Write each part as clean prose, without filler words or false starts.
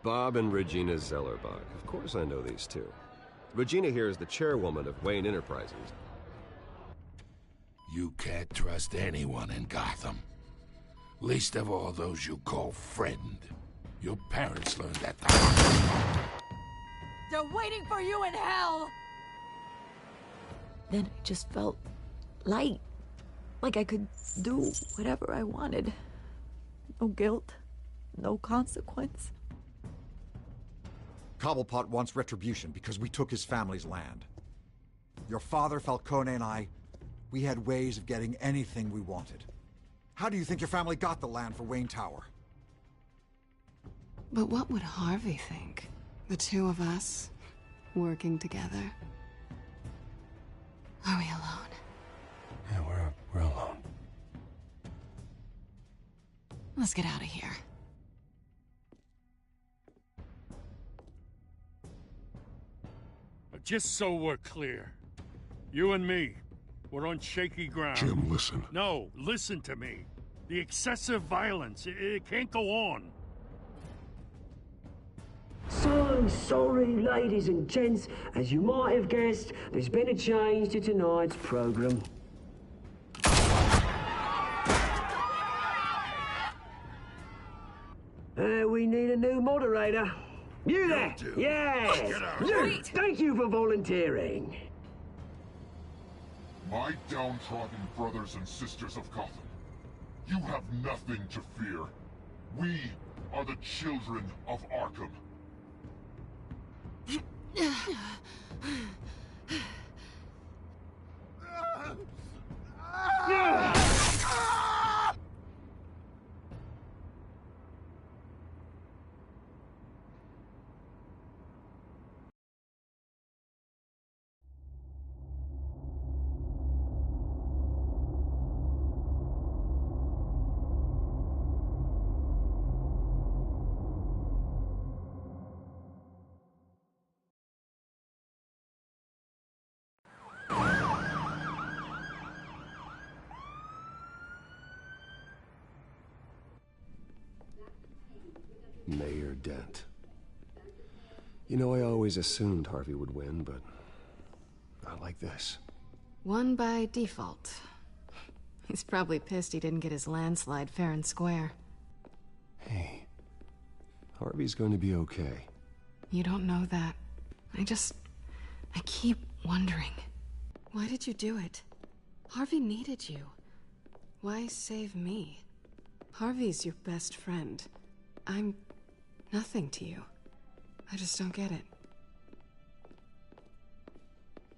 Bob and Regina Zellerbach. Of course I know these two. Regina here is the chairwoman of Wayne Enterprises. You can't trust anyone in Gotham. Least of all those you call friend. Your parents learned that the hard way. They're waiting for you in hell! Then I just felt light. Like I could do whatever I wanted. No guilt, no consequence. Cobblepot wants retribution because we took his family's land. Your father, Falcone, and I, we had ways of getting anything we wanted. How do you think your family got the land for Wayne Tower? But what would Harvey think? The two of us, working together? Are we alone? Yeah, we're alone. Let's get out of here. Just so we're clear, you and me, we're on shaky ground. Jim, listen. No, listen to me. The excessive violence, it can't go on. So sorry, ladies and gents. As you might have guessed, there's been a change to tonight's program. We need a new moderator. You there? Yes! You! Thank you for volunteering. My downtrodden brothers and sisters of Gotham, you have nothing to fear. We are the children of Arkham. Mayor Dent. You know, I always assumed Harvey would win, but not like this. Won by default. He's probably pissed he didn't get his landslide fair and square. Hey, Harvey's going to be okay. You don't know that. I keep wondering. Why did you do it? Harvey needed you. Why save me? Harvey's your best friend. I'm nothing to you. I just don't get it.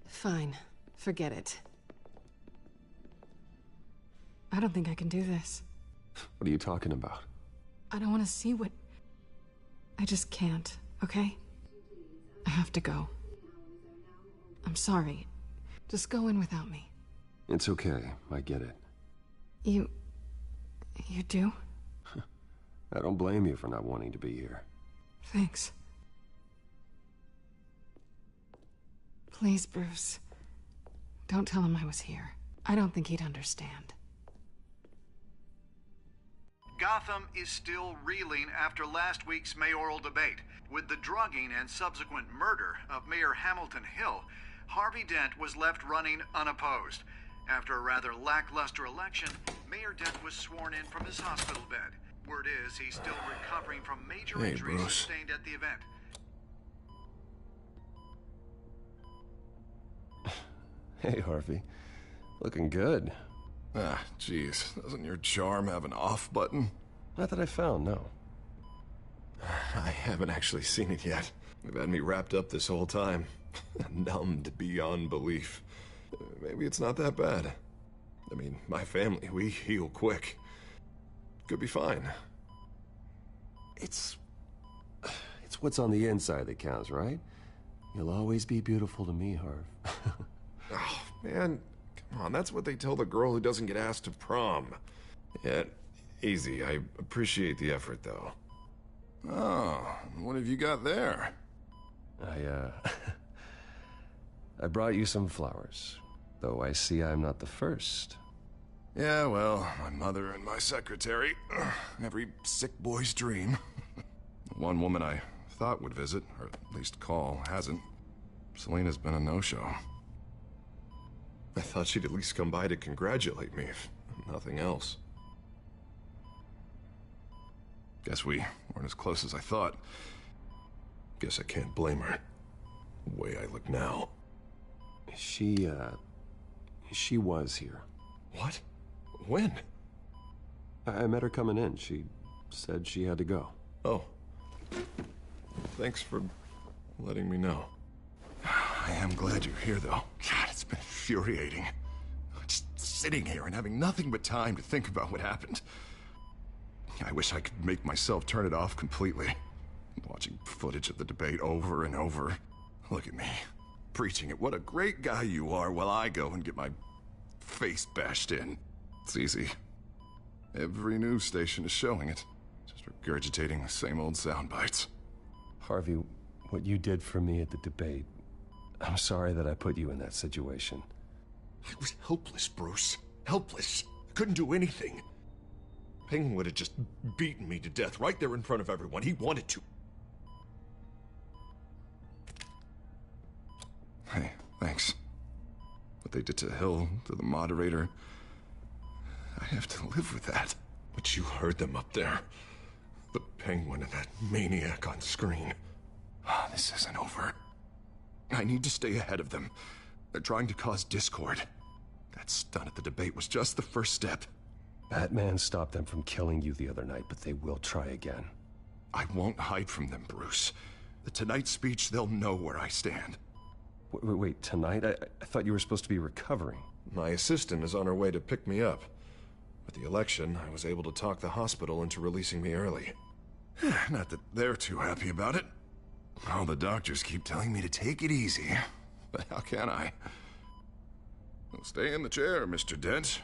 Fine. Forget it. I don't think I can do this. What are you talking about? I don't want to see what... I just can't, okay? I have to go. I'm sorry. Just go in without me. It's okay. I get it. You do? I don't blame you for not wanting to be here. Thanks. Please, Bruce. Don't tell him I was here. I don't think he'd understand. Gotham is still reeling after last week's mayoral debate. With the drugging and subsequent murder of Mayor Hamilton Hill, Harvey Dent was left running unopposed. After a rather lackluster election, Mayor Dent was sworn in from his hospital bed. Word is he's still recovering from major injuries sustained at the event. Hey, Harvey. Looking good. Ah, jeez. Doesn't your charm have an off button? Not that I found, no. I haven't actually seen it yet. They've had me wrapped up this whole time. Numbed beyond belief. Maybe it's not that bad. I mean, my family, we heal quick. Could be fine. It's what's on the inside that counts, right? You'll always be beautiful to me, Harv. Oh, man. Come on, that's what they tell the girl who doesn't get asked to prom. Yeah, easy. I appreciate the effort, though. Oh, what have you got there? I brought you some flowers. Though I see I'm not the first. Yeah, well, my mother and my secretary. Every sick boy's dream. One woman I thought would visit, or at least call, hasn't. Selena's been a no-show. I thought she'd at least come by to congratulate me, if nothing else. Guess we weren't as close as I thought. Guess I can't blame her. The way I look now. She was here. What? When? I met her coming in. She said she had to go. Oh. Thanks for letting me know. I am glad you're here, though. God, it's been infuriating. Just sitting here and having nothing but time to think about what happened. I wish I could make myself turn it off completely. Watching footage of the debate over and over. Look at me, preaching it. What a great guy you are, while I go and get my face bashed in. It's easy. Every news station is showing it. Just regurgitating the same old sound bites. Harvey, what you did for me at the debate, I'm sorry that I put you in that situation. I was helpless, Bruce. Helpless. I couldn't do anything. Penguin would have just beaten me to death right there in front of everyone. He wanted to. Hey, thanks. What they did to Hill, to the moderator, I have to live with that. But you heard them up there. The Penguin and that maniac on screen. This isn't over. I need to stay ahead of them. They're trying to cause discord. That stunt at the debate was just the first step. Batman stopped them from killing you the other night, but they will try again. I won't hide from them, Bruce. The Tonight speech, they'll know where I stand. Wait, tonight? I thought you were supposed to be recovering. My assistant is on her way to pick me up. With the election, I was able to talk the hospital into releasing me early. Not that they're too happy about it. All the doctors keep telling me to take it easy. But how can I? Well, stay in the chair, Mr. Dent.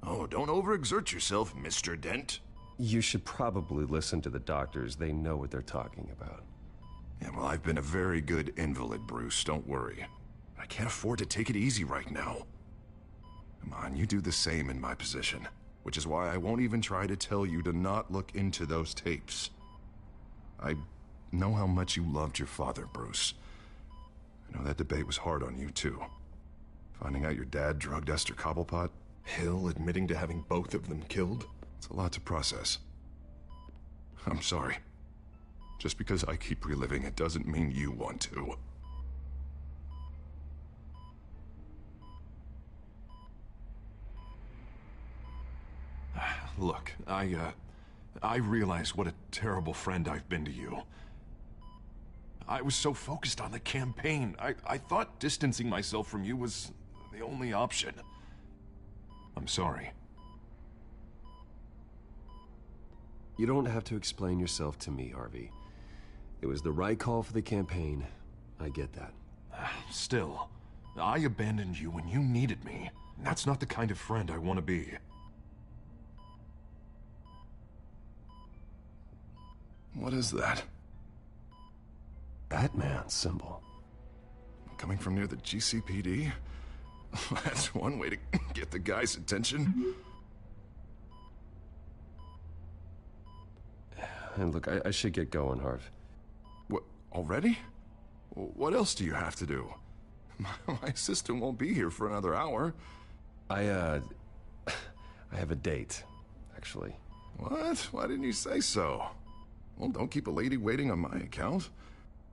Oh, don't overexert yourself, Mr. Dent. You should probably listen to the doctors. They know what they're talking about. Yeah, well, I've been a very good invalid, Bruce. Don't worry. I can't afford to take it easy right now. Come on, you do the same in my position. Which is why I won't even try to tell you to not look into those tapes. I know how much you loved your father, Bruce. I know that debate was hard on you, too. Finding out your dad drugged Esther Cobblepot, Hill admitting to having both of them killed. It's a lot to process. I'm sorry. Just because I keep reliving it doesn't mean you want to. Look, I realize what a terrible friend I've been to you. I was so focused on the campaign. I thought distancing myself from you was the only option. I'm sorry. You don't have to explain yourself to me, Harvey. It was the right call for the campaign. I get that. Still, I abandoned you when you needed me. That's not the kind of friend I want to be. What is that? Batman symbol. Coming from near the GCPD? That's one way to get the guy's attention. And look, I should get going, Harv. What, already? What else do you have to do? My assistant won't be here for another hour. I have a date, actually. What? Why didn't you say so? Well, don't keep a lady waiting on my account.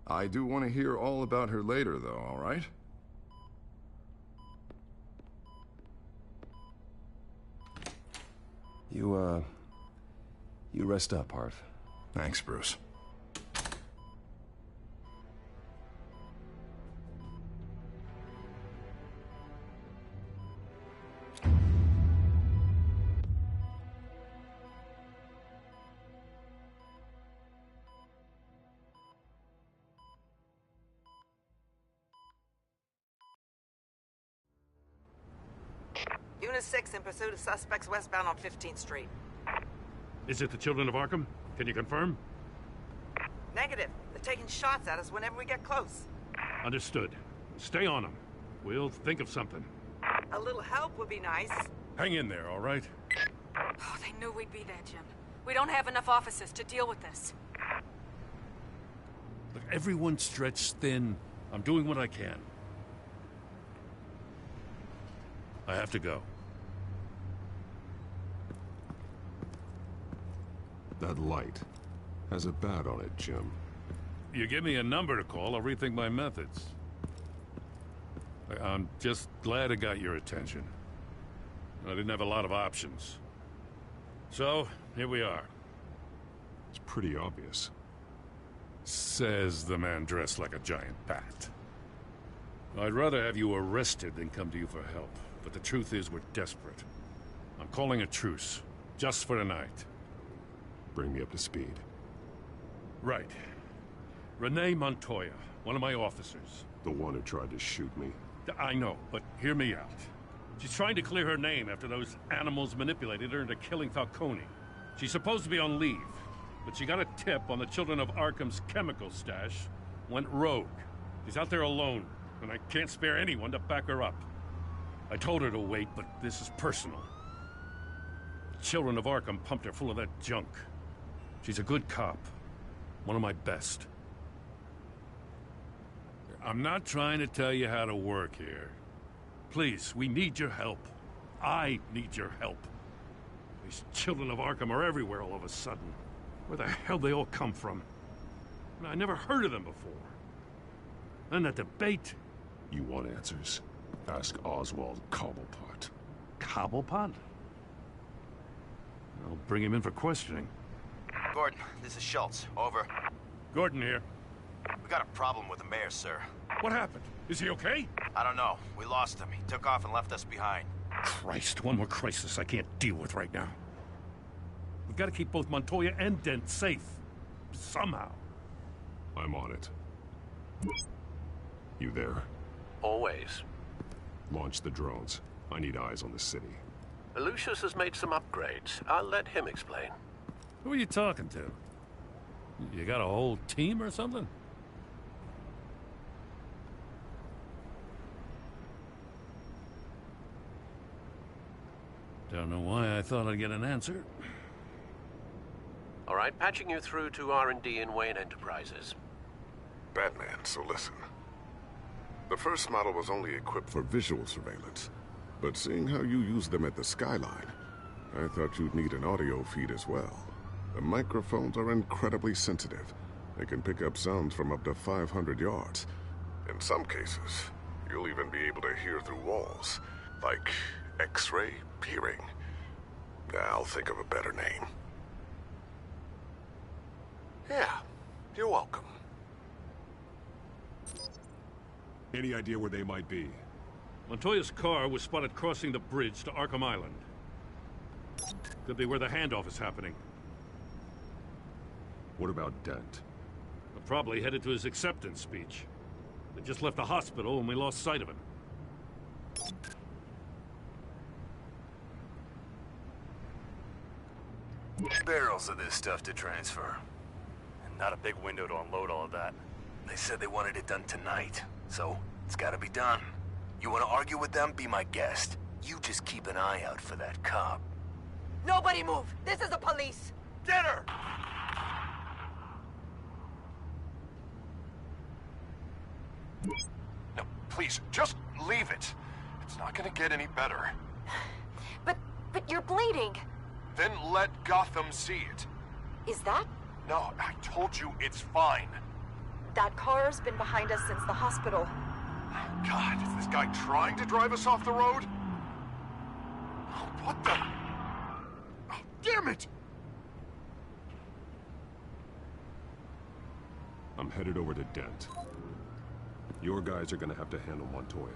I do want to hear all about her later, though, all right? You rest up, Harv. Thanks, Bruce. Unit 6 in pursuit of suspects westbound on 15th Street. Is it the Children of Arkham? Can you confirm? Negative. They're taking shots at us whenever we get close. Understood. Stay on them. We'll think of something. A little help would be nice. Hang in there, all right? Oh, they knew we'd be there, Jim. We don't have enough officers to deal with this. Look, everyone's stretched thin. I'm doing what I can. I have to go. That light has a bat on it, Jim. You give me a number to call, I'll rethink my methods. I'm just glad it got your attention. I didn't have a lot of options. So, here we are. It's pretty obvious. Says the man dressed like a giant bat. I'd rather have you arrested than come to you for help. But the truth is, we're desperate. I'm calling a truce. Just for tonight. Bring me up to speed. Right. Renee Montoya, one of my officers. The one who tried to shoot me. I know, but hear me out. She's trying to clear her name after those animals manipulated her into killing Falcone. She's supposed to be on leave, but she got a tip on the Children of Arkham's chemical stash, went rogue. She's out there alone, and I can't spare anyone to back her up. I told her to wait, but this is personal. The Children of Arkham pumped her full of that junk. She's a good cop. One of my best. I'm not trying to tell you how to work here. Please, we need your help. I need your help. These Children of Arkham are everywhere all of a sudden. Where the hell they all come from? I never heard of them before. And that debate. You want answers? Ask Oswald Cobblepot. Cobblepot? I'll bring him in for questioning. Gordon, this is Schultz. Over. Gordon here. We got a problem with the mayor, sir. What happened? Is he okay? I don't know. We lost him. He took off and left us behind. Christ, one more crisis I can't deal with right now. We've got to keep both Montoya and Dent safe. Somehow. I'm on it. You there? Always. Launch the drones. I need eyes on the city. Lucius has made some upgrades. I'll let him explain. Who are you talking to? You got a whole team or something? Don't know why I thought I'd get an answer. All right, patching you through to R&D in Wayne Enterprises. Batman, so listen. The first model was only equipped for visual surveillance. But seeing how you use them at the Skyline, I thought you'd need an audio feed as well. The microphones are incredibly sensitive. They can pick up sounds from up to 500 yards. In some cases, you'll even be able to hear through walls. Like X-ray peering. I'll think of a better name. Yeah, you're welcome. Any idea where they might be? Montoya's car was spotted crossing the bridge to Arkham Island. Could be where the handoff is happening. What about Dent? We're probably headed to his acceptance speech. They just left the hospital and we lost sight of him. Barrels of this stuff to transfer. And not a big window to unload all of that. They said they wanted it done tonight, so it's gotta be done. You wanna argue with them? Be my guest. You just keep an eye out for that cop. Nobody move! This is the police! Get her! No, please, just leave it. It's not gonna get any better. But you're bleeding. Then let Gotham see it. Is that? No, I told you it's fine. That car's been behind us since the hospital. God, is this guy trying to drive us off the road? Oh, what the? Oh, damn it! I'm headed over to Dent. Your guys are gonna have to handle Montoya.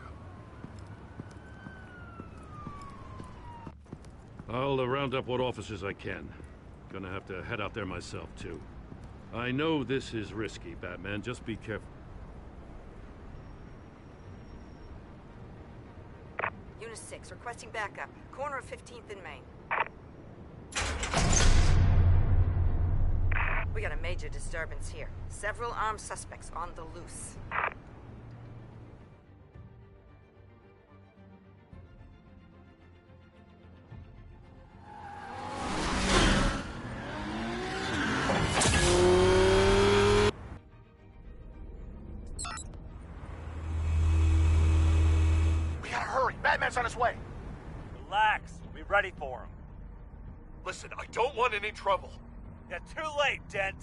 I'll round up what officers I can. Gonna have to head out there myself, too. I know this is risky, Batman. Just be careful. Unit 6, requesting backup. Corner of 15th and Main. We got a major disturbance here. Several armed suspects on the loose. Batman's on his way. Relax. We'll be ready for him. Listen, I don't want any trouble. You're too late, Dent.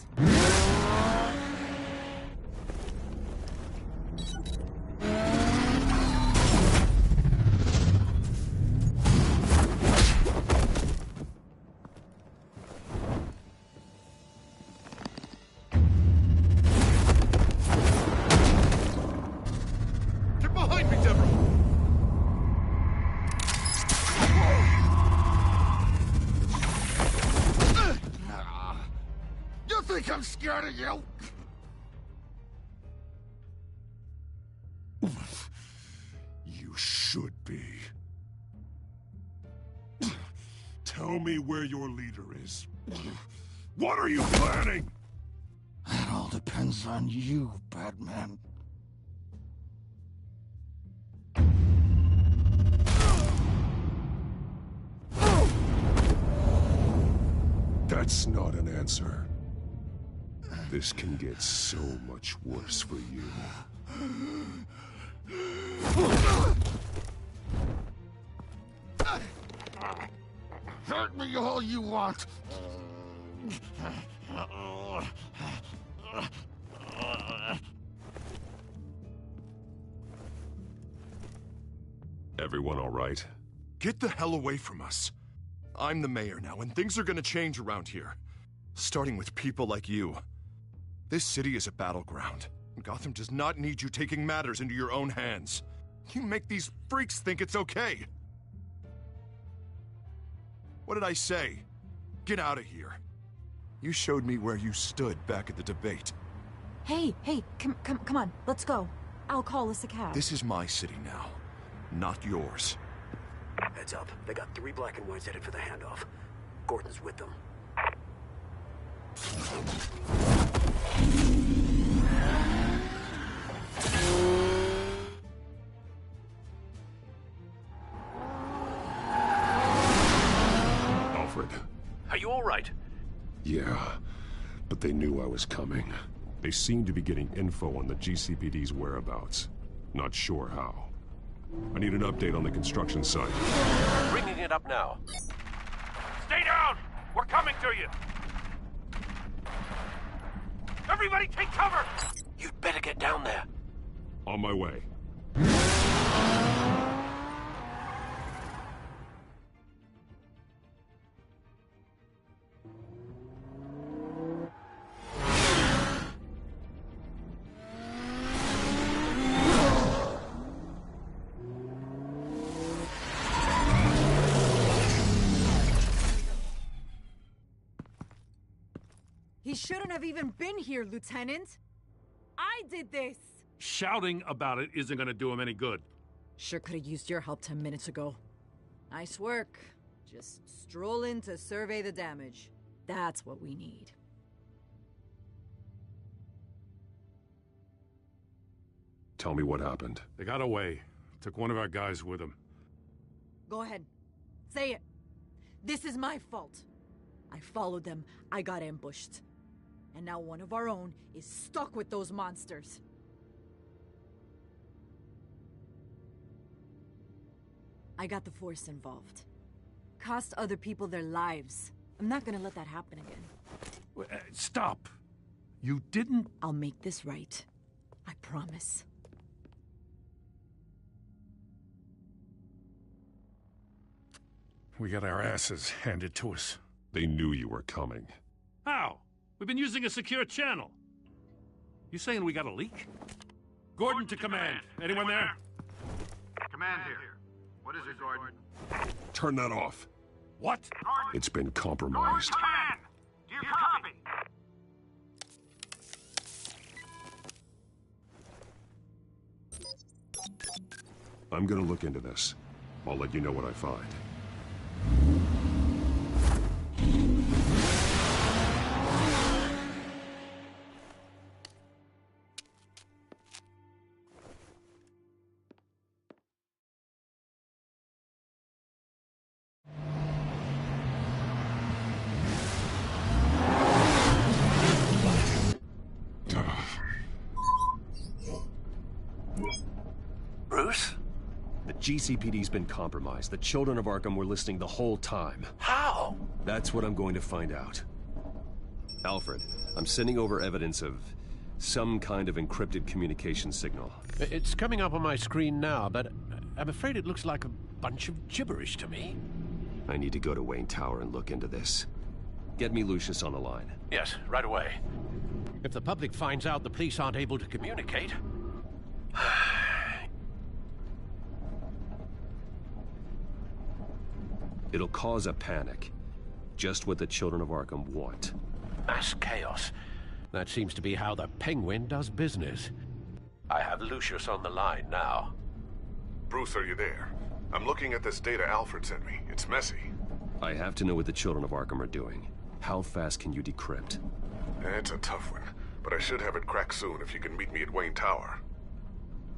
Get behind me, Deborah! You think I'm scared of you? You should be. Tell me where your leader is. What are you planning? That all depends on you, Batman. That's not an answer. This can get so much worse for you. Hurt me all you want. Everyone all right? Get the hell away from us. I'm the mayor now, and things are gonna change around here. Starting with people like you. This city is a battleground. Gotham does not need you taking matters into your own hands. You make these freaks think it's okay. What did I say? Get out of here. You showed me where you stood back at the debate. Hey, come on, let's go. I'll call us a cab. This is my city now, not yours. Heads up. They got 3 black and whites headed for the handoff. Gordon's with them. Alfred. Are you all right? Yeah, but they knew I was coming. They seemed to be getting info on the GCPD's whereabouts. Not sure how. I need an update on the construction site. Bringing it up now. Stay down! We're coming to you! Everybody take cover! You'd better get down there. On my way. He shouldn't have even been here, Lieutenant. I did this. Shouting about it isn't gonna do him any good. Sure could have used your help 10 minutes ago. Nice work. Just stroll in to survey the damage. That's what we need. Tell me what happened. They got away. Took one of our guys with them. Go ahead. Say it. This is my fault. I followed them. I got ambushed. And now one of our own is stuck with those monsters. I got the Force involved. Cost other people their lives. I'm not gonna let that happen again. Stop! You didn't... I'll make this right. I promise. We got our asses handed to us. They knew you were coming. How? We've been using a secure channel. You saying we got a leak? Gordon to command. Anyone there? Command here. What is it, Gordon? Turn that off. What? It's been compromised. Command! Do you copy? I'm gonna look into this. I'll let you know what I find. Bruce? The GCPD's been compromised. The children of Arkham were listening the whole time. How? That's what I'm going to find out. Alfred, I'm sending over evidence of some kind of encrypted communication signal. It's coming up on my screen now, but I'm afraid it looks like a bunch of gibberish to me. I need to go to Wayne Tower and look into this. Get me Lucius on the line. Yes, right away. If the public finds out the police aren't able to communicate... It'll cause a panic. Just what the children of Arkham want. Mass chaos. That seems to be how the Penguin does business. I have Lucius on the line now. Bruce, are you there? I'm looking at this data Alfred sent me. It's messy. I have to know what the children of Arkham are doing. How fast can you decrypt? It's a tough one, but I should have it cracked soon if you can meet me at Wayne Tower.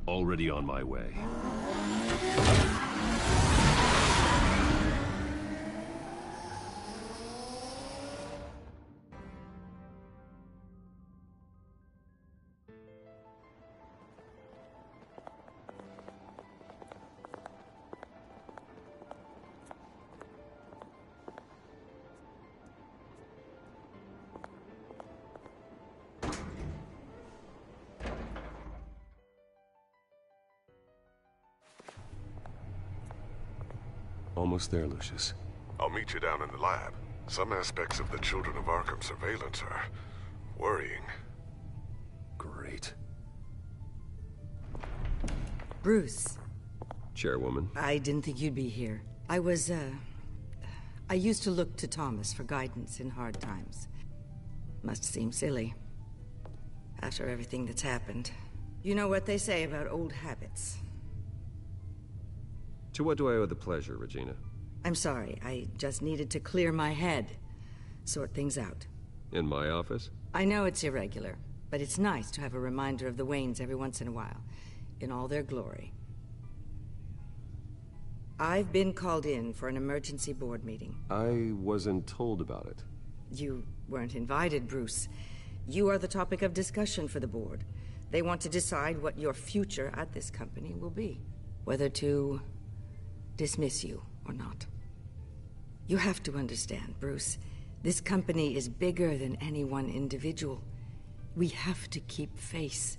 Already on my way. Almost there, Lucius. I'll meet you down in the lab. Some aspects of the Children of Arkham surveillance are worrying. Great. Bruce. Chairwoman. I didn't think you'd be here. I used to look to Thomas for guidance in hard times. Must seem silly. After everything that's happened. You know what they say about old habits. To what do I owe the pleasure, Regina? I'm sorry, I just needed to clear my head. Sort things out. In my office? I know it's irregular, but it's nice to have a reminder of the Waynes every once in a while. In all their glory. I've been called in for an emergency board meeting. I wasn't told about it. You weren't invited, Bruce. You are the topic of discussion for the board. They want to decide what your future at this company will be. Whether to dismiss you or not. You have to understand, Bruce. This company is bigger than any one individual. We have to keep face.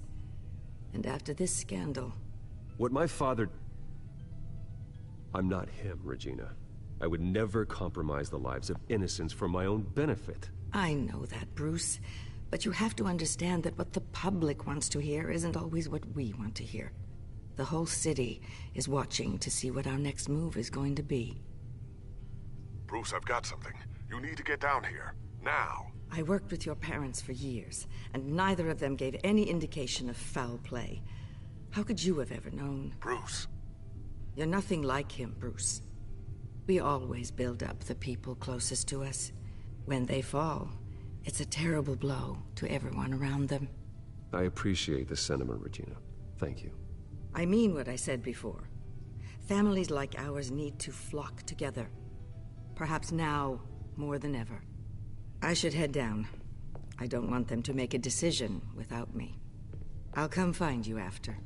And after this scandal... What my father... I'm not him, Regina. I would never compromise the lives of innocents for my own benefit. I know that, Bruce. But you have to understand that what the public wants to hear isn't always what we want to hear. The whole city is watching to see what our next move is going to be. Bruce, I've got something. You need to get down here. Now. I worked with your parents for years, and neither of them gave any indication of foul play. How could you have ever known? Bruce. You're nothing like him, Bruce. We always build up the people closest to us. When they fall, it's a terrible blow to everyone around them. I appreciate the sentiment, Regina. Thank you. I mean what I said before. Families like ours need to flock together. Perhaps now more than ever. I should head down. I don't want them to make a decision without me. I'll come find you after.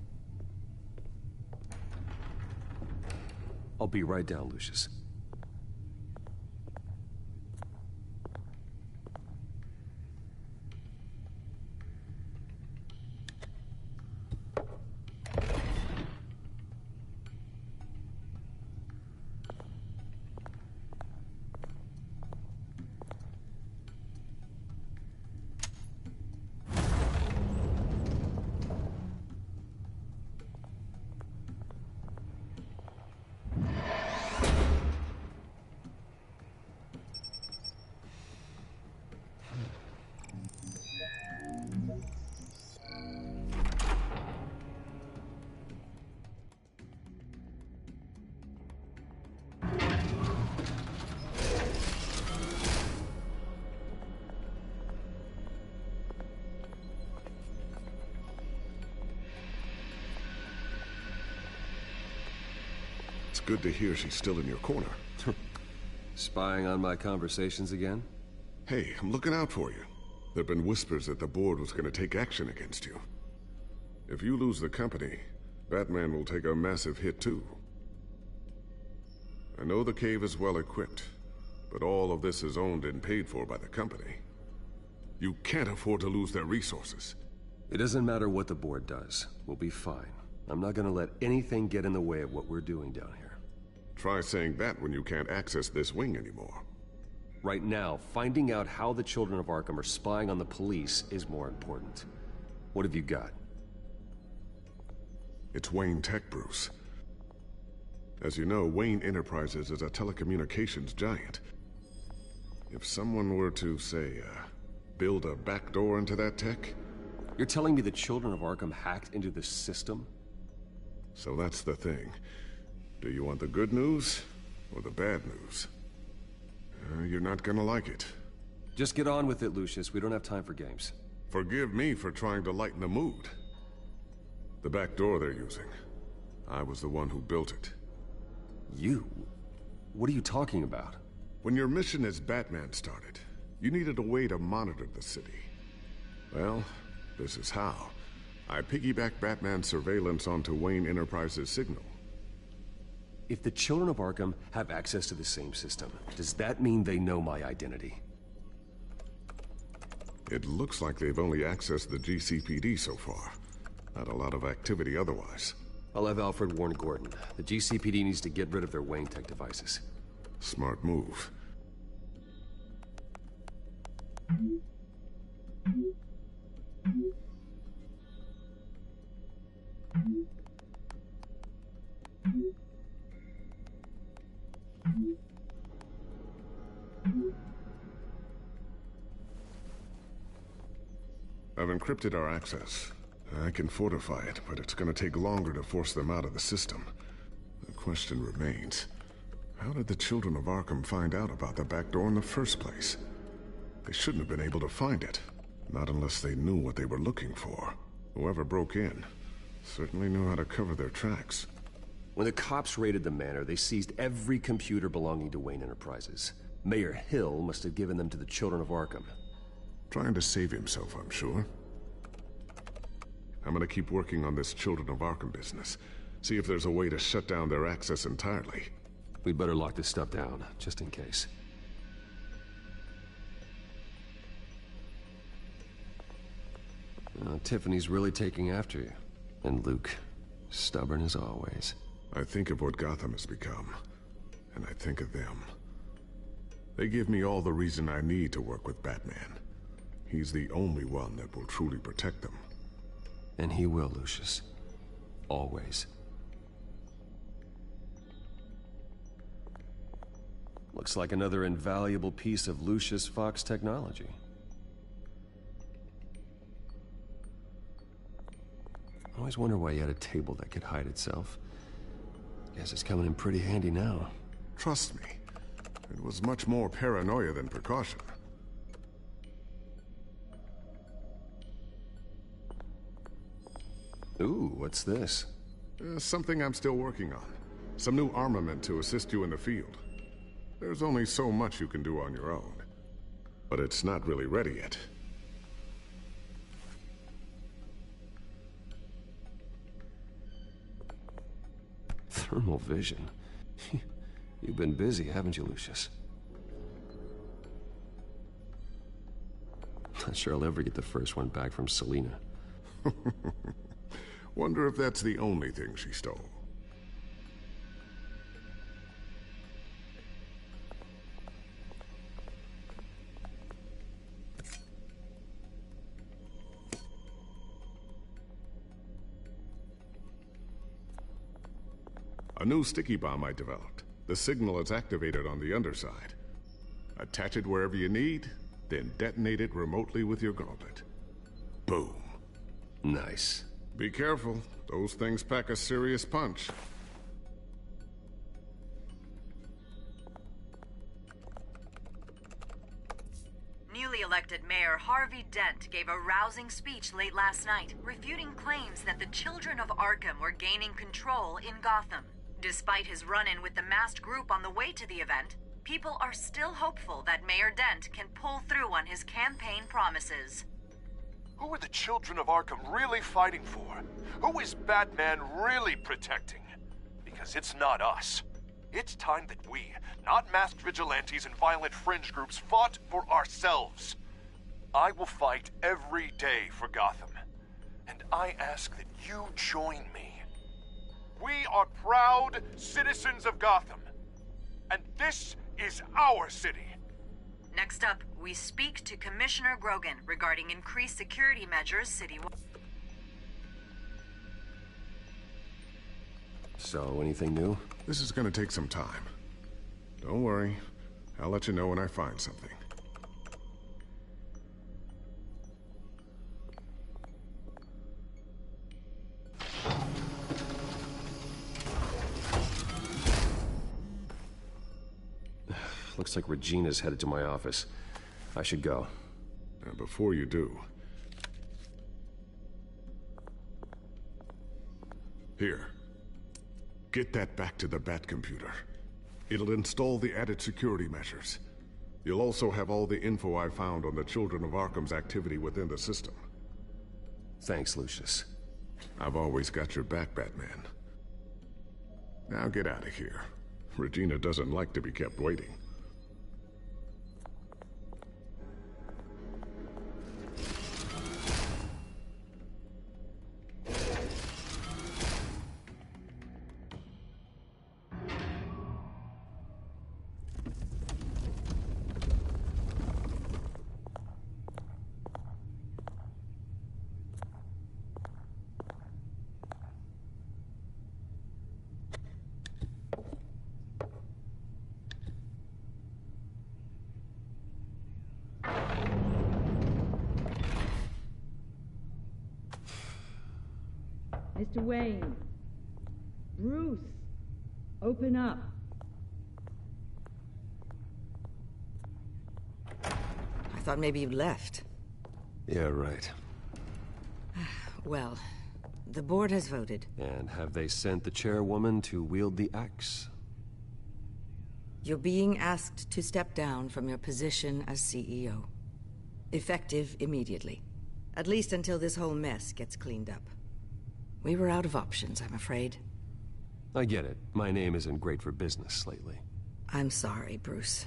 I'll be right down, Lucius. It's good to hear she's still in your corner. Spying on my conversations again? Hey, I'm looking out for you. There've been whispers that the board was going to take action against you. If you lose the company, Batman will take a massive hit too. I know the cave is well equipped, but all of this is owned and paid for by the company. You can't afford to lose their resources. It doesn't matter what the board does. We'll be fine. I'm not gonna let anything get in the way of what we're doing down here. Try saying that when you can't access this wing anymore. Right now, finding out how the Children of Arkham are spying on the police is more important. What have you got? It's Wayne Tech, Bruce. As you know, Wayne Enterprises is a telecommunications giant. If someone were to, say, build a backdoor into that tech... You're telling me the Children of Arkham hacked into this system? So that's the thing. Do you want the good news or the bad news? You're not gonna like it. Just get on with it, Lucius. We don't have time for games. Forgive me for trying to lighten the mood. The back door they're using. I was the one who built it. You? What are you talking about? When your mission as Batman started, you needed a way to monitor the city. Well, this is how. I piggybacked Batman's surveillance onto Wayne Enterprises' signal. If the Children of Arkham have access to the same system, does that mean they know my identity? It looks like they've only accessed the GCPD so far. Not a lot of activity otherwise. I'll have Alfred warn Gordon. The GCPD needs to get rid of their Wayne Tech devices. Smart move. I've encrypted our access. I can fortify it, but it's gonna take longer to force them out of the system. The question remains, how did the Children of Arkham find out about the back door in the first place? They shouldn't have been able to find it. Not unless they knew what they were looking for. Whoever broke in certainly knew how to cover their tracks. When the cops raided the manor, they seized every computer belonging to Wayne Enterprises. Mayor Hill must have given them to the Children of Arkham. Trying to save himself, I'm sure. I'm gonna keep working on this Children of Arkham business. See if there's a way to shut down their access entirely. We'd better lock this stuff down, just in case. Tiffany's really taking after you. And Luke, stubborn as always. I think of what Gotham has become, and I think of them. They give me all the reason I need to work with Batman. He's the only one that will truly protect them. And he will, Lucius. Always. Looks like another invaluable piece of Lucius Fox technology. I always wonder why you had a table that could hide itself. Guess it's coming in pretty handy now. Trust me, it was much more paranoia than precaution. Ooh, what's this? Something I'm still working on. Some new armament to assist you in the field. There's only so much you can do on your own. But it's not really ready yet. Thermal vision. You've been busy, haven't you, Lucius? Not sure I'll ever get the first one back from Selina. Wonder if that's the only thing she stole. A new sticky bomb I developed. The signal is activated on the underside. Attach it wherever you need, then detonate it remotely with your gauntlet. Boom. Nice. Be careful. Those things pack a serious punch. Newly elected Mayor Harvey Dent gave a rousing speech late last night, refuting claims that the Children of Arkham were gaining control in Gotham. Despite his run-in with the masked group on the way to the event, people are still hopeful that Mayor Dent can pull through on his campaign promises. Who are the Children of Arkham really fighting for? Who is Batman really protecting? Because it's not us. It's time that we, not masked vigilantes and violent fringe groups, fought for ourselves. I will fight every day for Gotham. And I ask that you join me. We are proud citizens of Gotham. And this is our city. Next up, we speak to Commissioner Grogan regarding increased security measures citywide. So, anything new? This is gonna take some time. Don't worry. I'll let you know when I find something. Looks like Regina's headed to my office. I should go. And before you do... Here. Get that back to the Bat computer. It'll install the added security measures. You'll also have all the info I found on the Children of Arkham's activity within the system. Thanks, Lucius. I've always got your back, Batman. Now get out of here. Regina doesn't like to be kept waiting. Mr. Wayne. Bruce. Open up. I thought maybe you left. Yeah, right. Well, the board has voted. And have they sent the chairwoman to wield the axe? You're being asked to step down from your position as CEO. Effective immediately. At least until this whole mess gets cleaned up. We were out of options, I'm afraid. I get it. My name isn't great for business lately. I'm sorry, Bruce.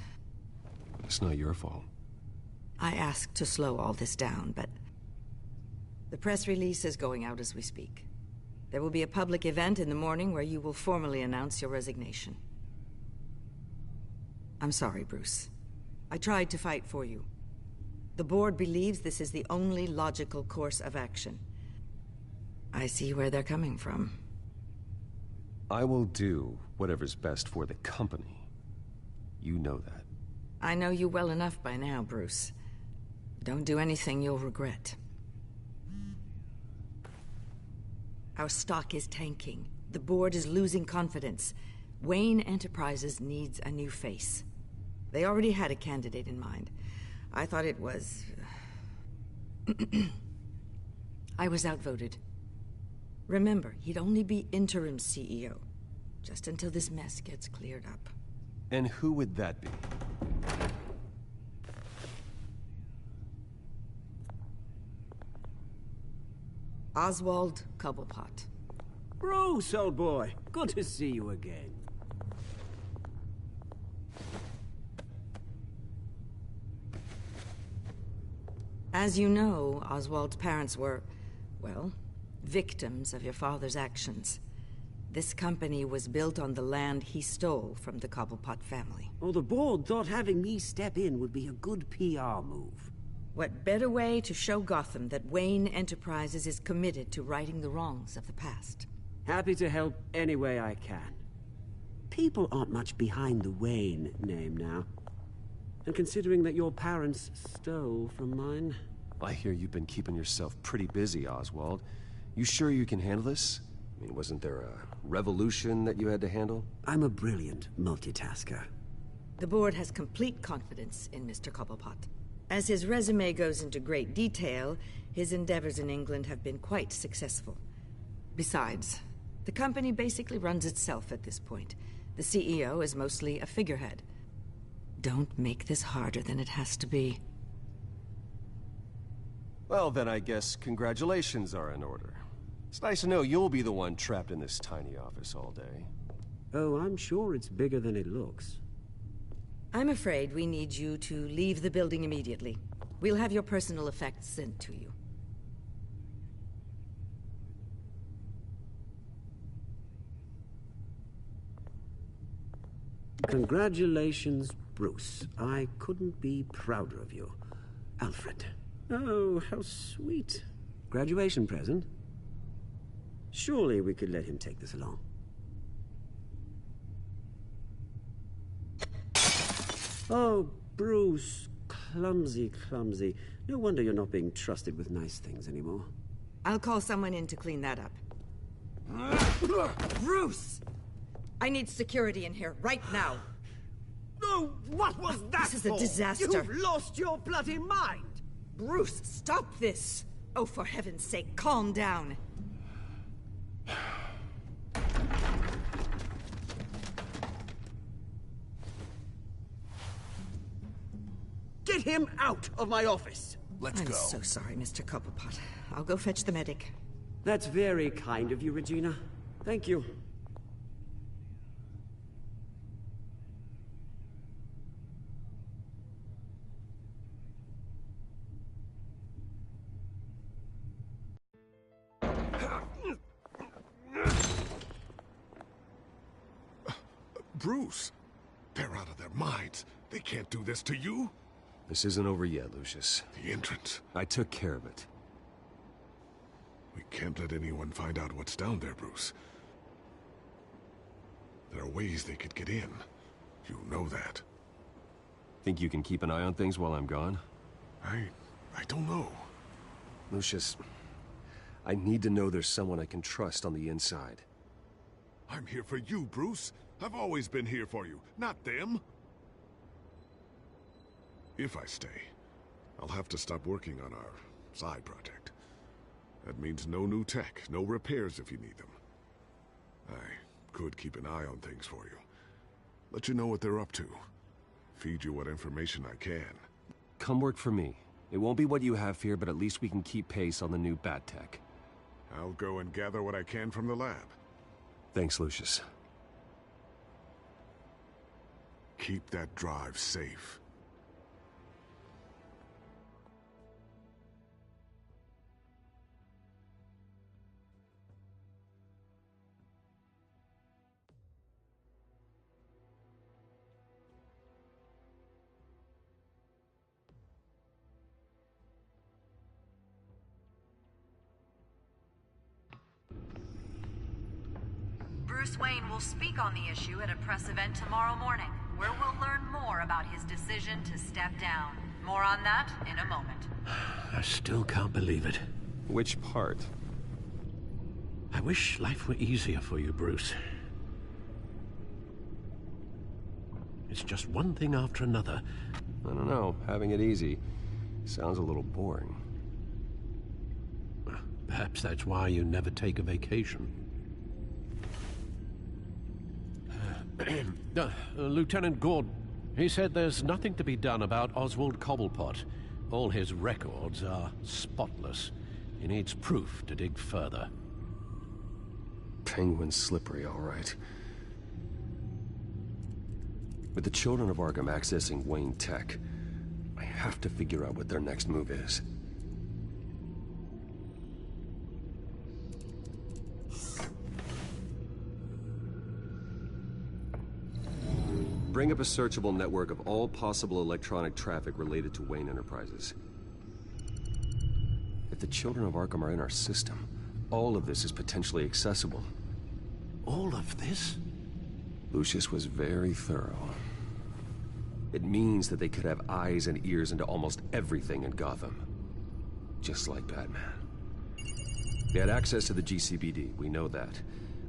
It's not your fault. I asked to slow all this down, but... the press release is going out as we speak. There will be a public event in the morning where you will formally announce your resignation. I'm sorry, Bruce. I tried to fight for you. The board believes this is the only logical course of action. I see where they're coming from. I will do whatever's best for the company. You know that. I know you well enough by now, Bruce. Don't do anything you'll regret. Our stock is tanking. The board is losing confidence. Wayne Enterprises needs a new face. They already had a candidate in mind. I thought it was... I was outvoted. Remember, he'd only be interim CEO, just until this mess gets cleared up. And who would that be? Oswald Cobblepot. Bruce, old boy. Good to see you again. As you know, Oswald's parents were, well, victims of your father's actions. This company was built on the land he stole from the Cobblepot family. Oh, the board thought having me step in would be a good PR move. What better way to show Gotham that Wayne Enterprises is committed to righting the wrongs of the past? Happy to help any way I can. People aren't much behind the Wayne name now. And considering that your parents stole from mine... I hear you've been keeping yourself pretty busy, Oswald. You sure you can handle this? I mean, wasn't there a revolution that you had to handle? I'm a brilliant multitasker. The board has complete confidence in Mr. Cobblepot. As his resume goes into great detail, his endeavors in England have been quite successful. Besides, the company basically runs itself at this point. The CEO is mostly a figurehead. Don't make this harder than it has to be. Well, then I guess congratulations are in order. It's nice to know you'll be the one trapped in this tiny office all day. Oh, I'm sure it's bigger than it looks. I'm afraid we need you to leave the building immediately. We'll have your personal effects sent to you. Congratulations, Bruce. I couldn't be prouder of you. Alfred. Oh, how sweet. Graduation present? Surely we could let him take this along. Oh, Bruce. Clumsy, clumsy. No wonder you're not being trusted with nice things anymore. I'll call someone in to clean that up. Bruce! I need security in here, right now. No, what was that This is a for? disaster. You've lost your bloody mind! Bruce, stop this! Oh, for heaven's sake, calm down. Get him out of my office! Let's I'm go. so sorry, Mr. Cobblepot. I'll go fetch the medic. That's very kind of you, Regina. Thank you. Bruce, they're out of their minds. They can't do this to you. This isn't over yet, Lucius. The entrance. I took care of it. We can't let anyone find out what's down there, Bruce. There are ways they could get in. You know that. Think you can keep an eye on things while I'm gone? I don't know. Lucius, I need to know there's someone I can trust on the inside. I'm here for you, Bruce. I've always been here for you, not them. If I stay, I'll have to stop working on our side project. That means no new tech, no repairs if you need them. I could keep an eye on things for you. Let you know what they're up to. Feed you what information I can. Come work for me. It won't be what you have here, but at least we can keep pace on the new bat tech. I'll go and gather what I can from the lab. Thanks, Lucius. Keep that drive safe. Bruce Wayne will speak on the issue at a press event tomorrow morning, where we'll learn more about his decision to step down. More on that in a moment. I still can't believe it. Which part? I wish life were easier for you, Bruce. It's just one thing after another. I don't know. Having it easy sounds a little boring. Perhaps that's why you never take a vacation. Lieutenant Gordon, he said there's nothing to be done about Oswald Cobblepot. All his records are spotless. He needs proof to dig further. Penguin's slippery, all right. With the children of Arkham accessing Wayne Tech, I have to figure out what their next move is. Bring up a searchable network of all possible electronic traffic related to Wayne Enterprises. If the children of Arkham are in our system, all of this is potentially accessible. All of this? Lucius was very thorough. It means that they could have eyes and ears into almost everything in Gotham. Just like Batman. They had access to the GCPD, we know that.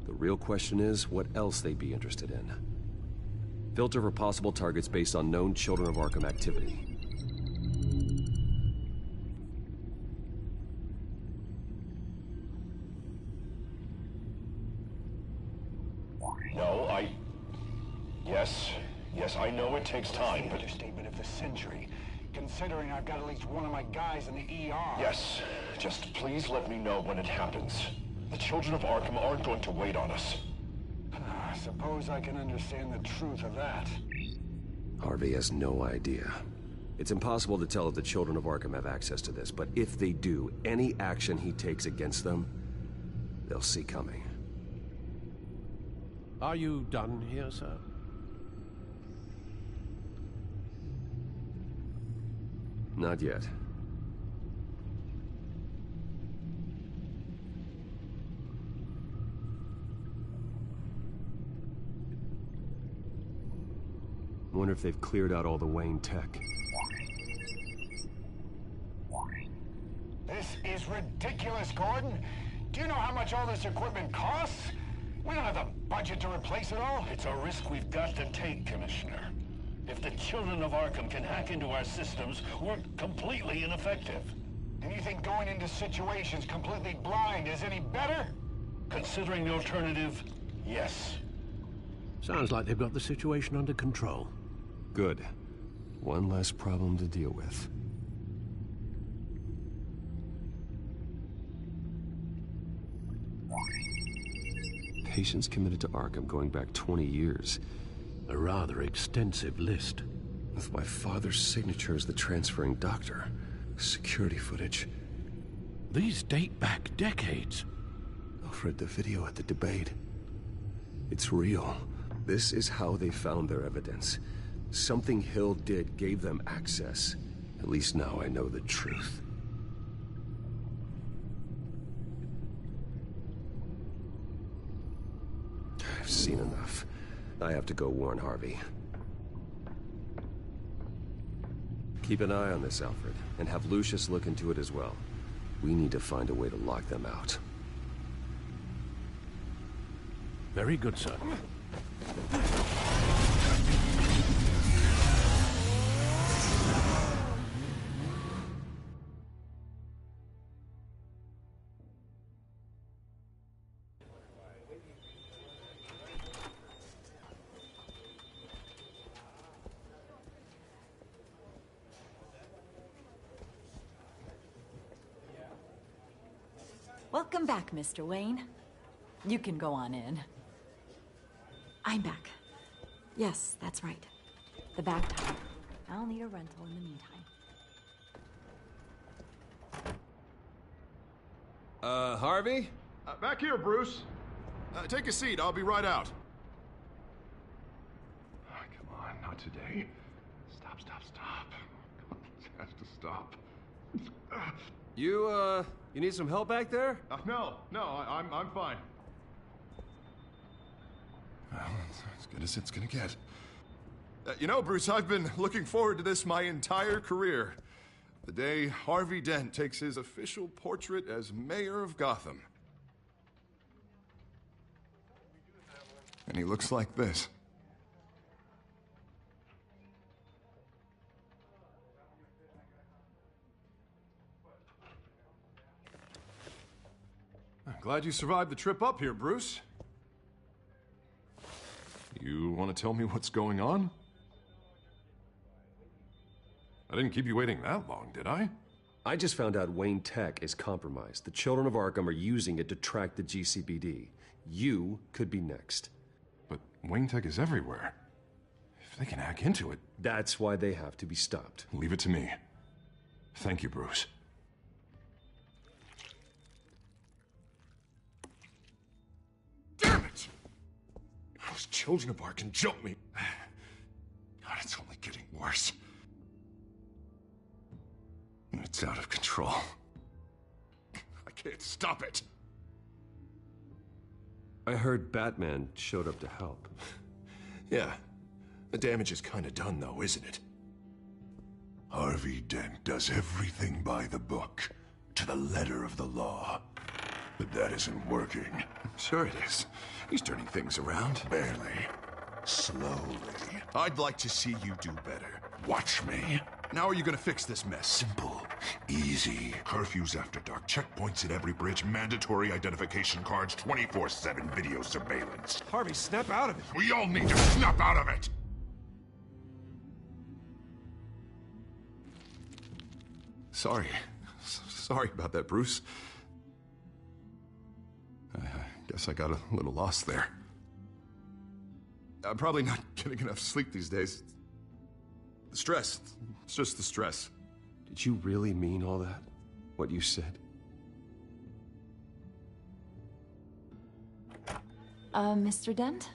The real question is, what else they'd be interested in. Filter for possible targets based on known Children of Arkham activity. No, Yes, I know it takes time, but... Understatement of the century, considering I've got at least one of my guys in the ER. Yes, just please let me know when it happens. The Children of Arkham aren't going to wait on us. Suppose I can understand the truth of that. Harvey has no idea. It's impossible to tell if the children of Arkham have access to this, but if they do, any action he takes against them, they'll see coming. Are you done here, sir? Not yet. Wonder if they've cleared out all the Wayne tech. This is ridiculous, Gordon. Do you know how much all this equipment costs? We don't have the budget to replace it all. It's a risk we've got to take, Commissioner. If the children of Arkham can hack into our systems, we're completely ineffective. And you think going into situations completely blind is any better? Considering the alternative, yes. Sounds like they've got the situation under control. Good. One less problem to deal with. Patients committed to Arkham going back 20 years. A rather extensive list. With my father's signature as the transferring doctor. Security footage. These date back decades. Alfred, the video at the debate. It's real. This is how they found their evidence. Something Hill did gave them access. At least now I know the truth. I've seen enough. I have to go warn Harvey. Keep an eye on this, Alfred, and have Lucius look into it as well. We need to find a way to lock them out. Very good, sir. Welcome back, Mr. Wayne. You can go on in. I'm back. Yes, that's right. The back tire. I'll need a rental in the meantime. Harvey? Back here, Bruce. Take a seat. I'll be right out. Oh, come on, not today. Stop. Come on, it has to stop. You need some help back there? No, I'm fine. Well, it's as good as it's gonna get. You know, Bruce, I've been looking forward to this my entire career. The day Harvey Dent takes his official portrait as mayor of Gotham. And he looks like this. I'm glad you survived the trip up here, Bruce. You want to tell me what's going on? I didn't keep you waiting that long, did I? I just found out Wayne Tech is compromised. The children of Arkham are using it to track the GCPD. You could be next. But Wayne Tech is everywhere. If they can hack into it... That's why they have to be stopped. Leave it to me. Thank you, Bruce. Damn it! Those children of Arkham jumped me. God, it's only getting worse. It's out of control. I can't stop it. I heard Batman showed up to help. Yeah. The damage is kind of done, though, isn't it? Harvey Dent does everything by the book, to the letter of the law. But that isn't working. Sure it is. He's turning things around. Barely. Slowly. I'd like to see you do better. Watch me. How are you gonna fix this mess? Simple. Easy. Curfews after dark, checkpoints at every bridge, mandatory identification cards, 24/7 video surveillance. Harvey, snap out of it. We all need to snap out of it! Sorry. Sorry about that, Bruce. I guess I got a little lost there. I'm probably not getting enough sleep these days. The stress. It's just the stress. Did you really mean all that? What you said? Mr. Dent?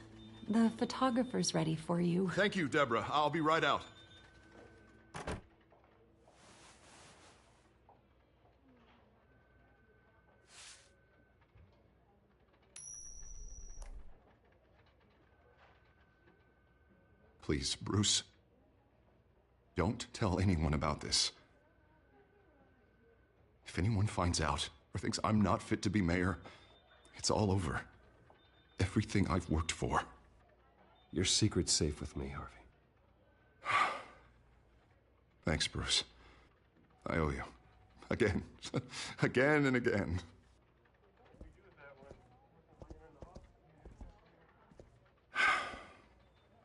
The photographer's ready for you. Thank you, Deborah. I'll be right out. Please, Bruce. Don't tell anyone about this. If anyone finds out or thinks I'm not fit to be mayor, it's all over. Everything I've worked for. Your secret's safe with me, Harvey. Thanks, Bruce. I owe you. Again. Again and again.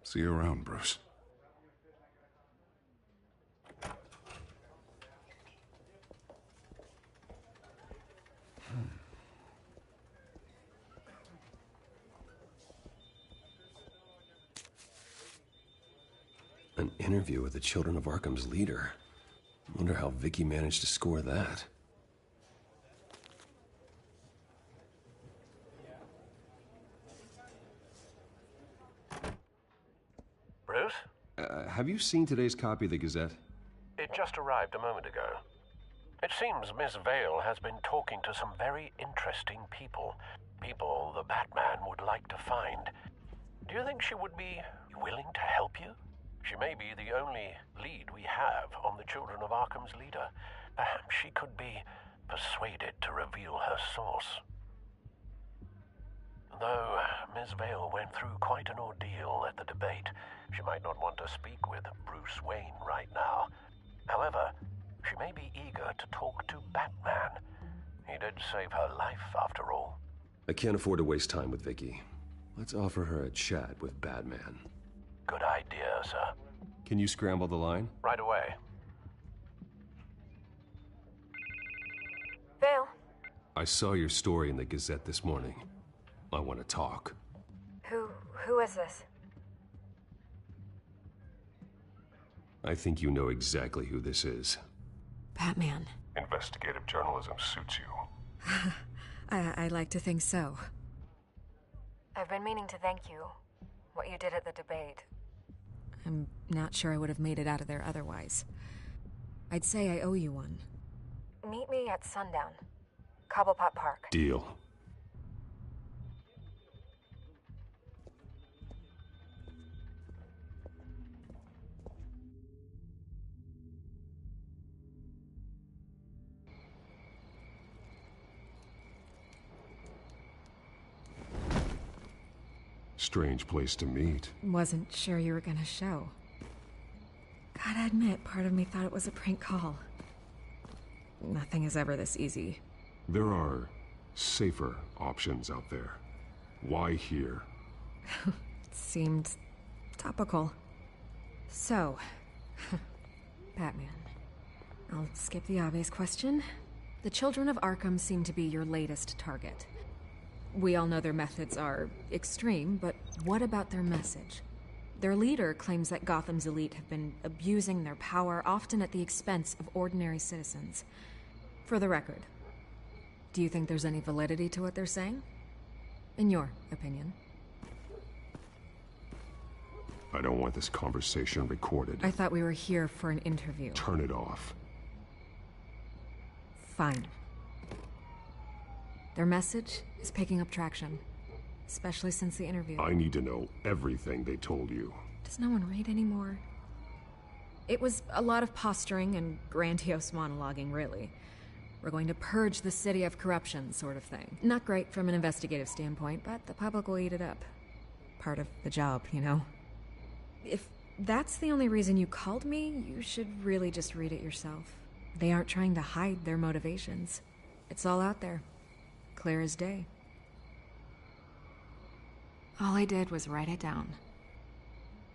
See you around, Bruce. An interview with the Children of Arkham's leader. Wonder how Vicky managed to score that. Bruce? Have you seen today's copy of the Gazette? It just arrived a moment ago. It seems Miss Vale has been talking to some very interesting people. People the Batman would like to find. Do you think she would be willing to help you? She may be the only lead we have on the Children of Arkham's leader. Perhaps she could be persuaded to reveal her source. Though Ms. Vale went through quite an ordeal at the debate, she might not want to speak with Bruce Wayne right now. However, she may be eager to talk to Batman. He did save her life, after all. I can't afford to waste time with Vicky. Let's offer her a chat with Batman. Good idea, sir. Can you scramble the line? Right away. Vale. I saw your story in the Gazette this morning. I want to talk. Who is this? I think you know exactly who this is. Batman. Investigative journalism suits you. I like to think so. I've been meaning to thank you. What you did at the debate. I'm not sure I would have made it out of there otherwise. I'd say I owe you one. Meet me at sundown. Cobblepot Park. Deal. Strange place to meet. Wasn't sure you were gonna show. Gotta admit, part of me thought it was a prank call. Nothing is ever this easy. There are safer options out there. Why here? Seemed topical. So, Batman. I'll skip the obvious question. The Children of Arkham seem to be your latest target. We all know their methods are extreme, but what about their message? Their leader claims that Gotham's elite have been abusing their power, often at the expense of ordinary citizens. For the record, do you think there's any validity to what they're saying? In your opinion? I don't want this conversation recorded. I thought we were here for an interview. Turn it off. Fine. Their message is picking up traction, especially since the interview. I need to know everything they told you. Does no one read anymore? It was a lot of posturing and grandiose monologuing, really. We're going to purge the city of corruption, sort of thing. Not great from an investigative standpoint, but the public will eat it up. Part of the job, you know? If that's the only reason you called me, you should really just read it yourself. They aren't trying to hide their motivations. It's all out there. Clear as day. All I did was write it down.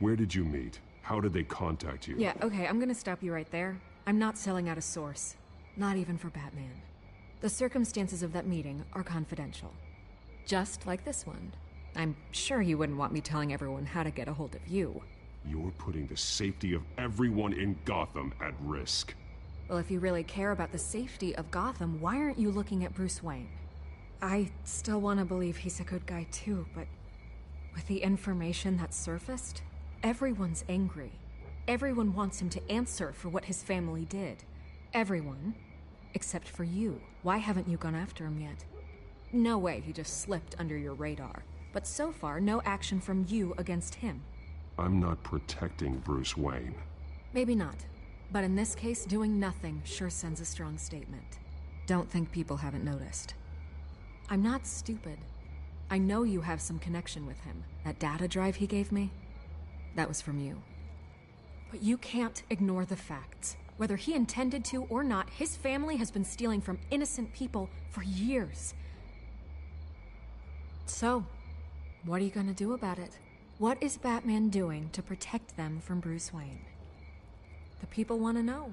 Where did you meet? How did they contact you? Yeah, okay, I'm gonna stop you right there. I'm not selling out a source. Not even for Batman. The circumstances of that meeting are confidential. Just like this one. I'm sure you wouldn't want me telling everyone how to get a hold of you. You're putting the safety of everyone in Gotham at risk. Well, if you really care about the safety of Gotham, why aren't you looking at Bruce Wayne? I still want to believe he's a good guy too, but with the information that's surfaced, everyone's angry. Everyone wants him to answer for what his family did. Everyone, except for you. Why haven't you gone after him yet? No way he just slipped under your radar. But so far, no action from you against him. I'm not protecting Bruce Wayne. Maybe not. But in this case, doing nothing sure sends a strong statement. Don't think people haven't noticed. I'm not stupid. I know you have some connection with him. That data drive he gave me, that was from you. But you can't ignore the facts. Whether he intended to or not, his family has been stealing from innocent people for years. So, what are you gonna do about it? What is Batman doing to protect them from Bruce Wayne? The people want to know.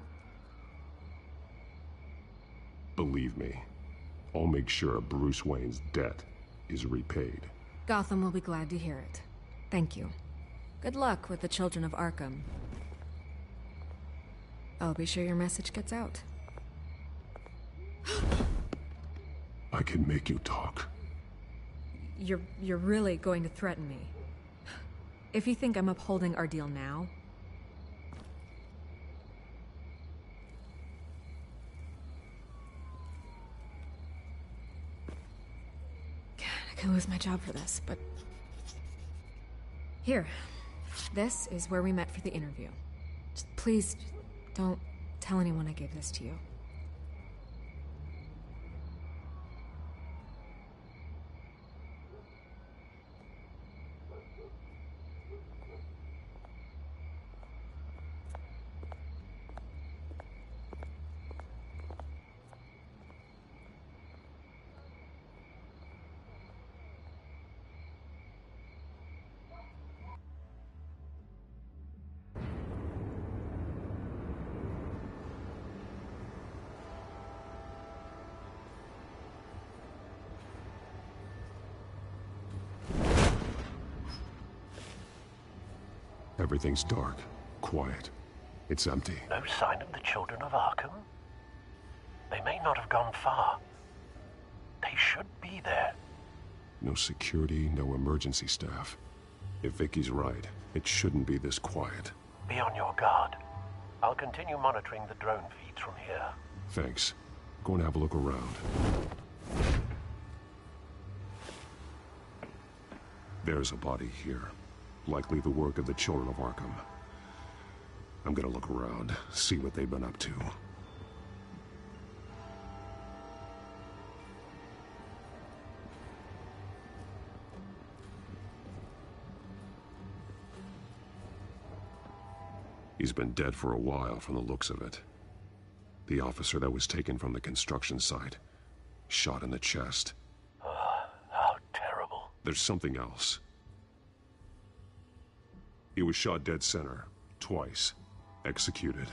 Believe me, I'll make sure Bruce Wayne's debt is repaid. Gotham will be glad to hear it. Thank you. Good luck with the children of Arkham. I'll be sure your message gets out. I can make you talk. You're really going to threaten me. If you think I'm upholding our deal now... God, I could lose my job for this, but... Here. This is where we met for the interview. Please, don't tell anyone I gave this to you. Everything's dark, quiet. It's empty. No sign of the children of Arkham? They may not have gone far. They should be there. No security, no emergency staff. If Vicky's right, it shouldn't be this quiet. Be on your guard. I'll continue monitoring the drone feeds from here. Thanks. Go and have a look around. There's a body here. Likely the work of the children of Arkham. I'm gonna look around, see what they've been up to. He's been dead for a while from the looks of it. The officer that was taken from the construction site. Shot in the chest. How terrible. There's something else. He was shot dead center, twice, executed.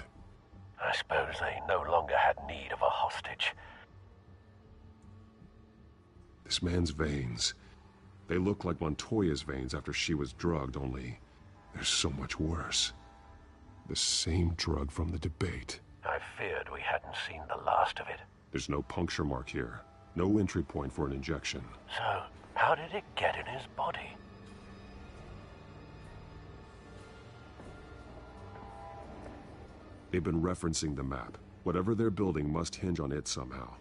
I suppose they no longer had need of a hostage. This man's veins, they look like Montoya's veins after she was drugged, only they're so much worse. The same drug from the debate. I feared we hadn't seen the last of it. There's no puncture mark here, no entry point for an injection. So, how did it get in his body? They've been referencing the map. Whatever they're building must hinge on it somehow.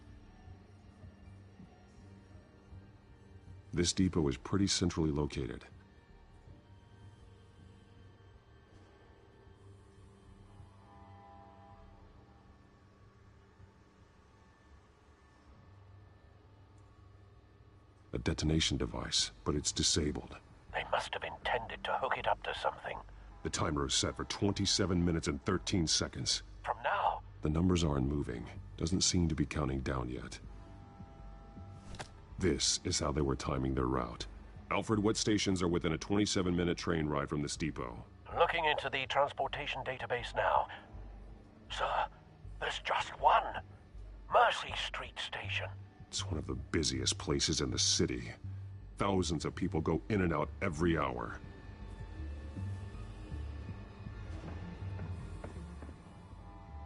This depot is pretty centrally located. A detonation device, but it's disabled. They must have intended to hook it up to something. The timer is set for 27 minutes and 13 seconds. From now? The numbers aren't moving. Doesn't seem to be counting down yet. This is how they were timing their route. Alfred, what stations are within a 27-minute train ride from this depot? Looking into the transportation database now. Sir, there's just one. Mercy Street Station. It's one of the busiest places in the city. Thousands of people go in and out every hour.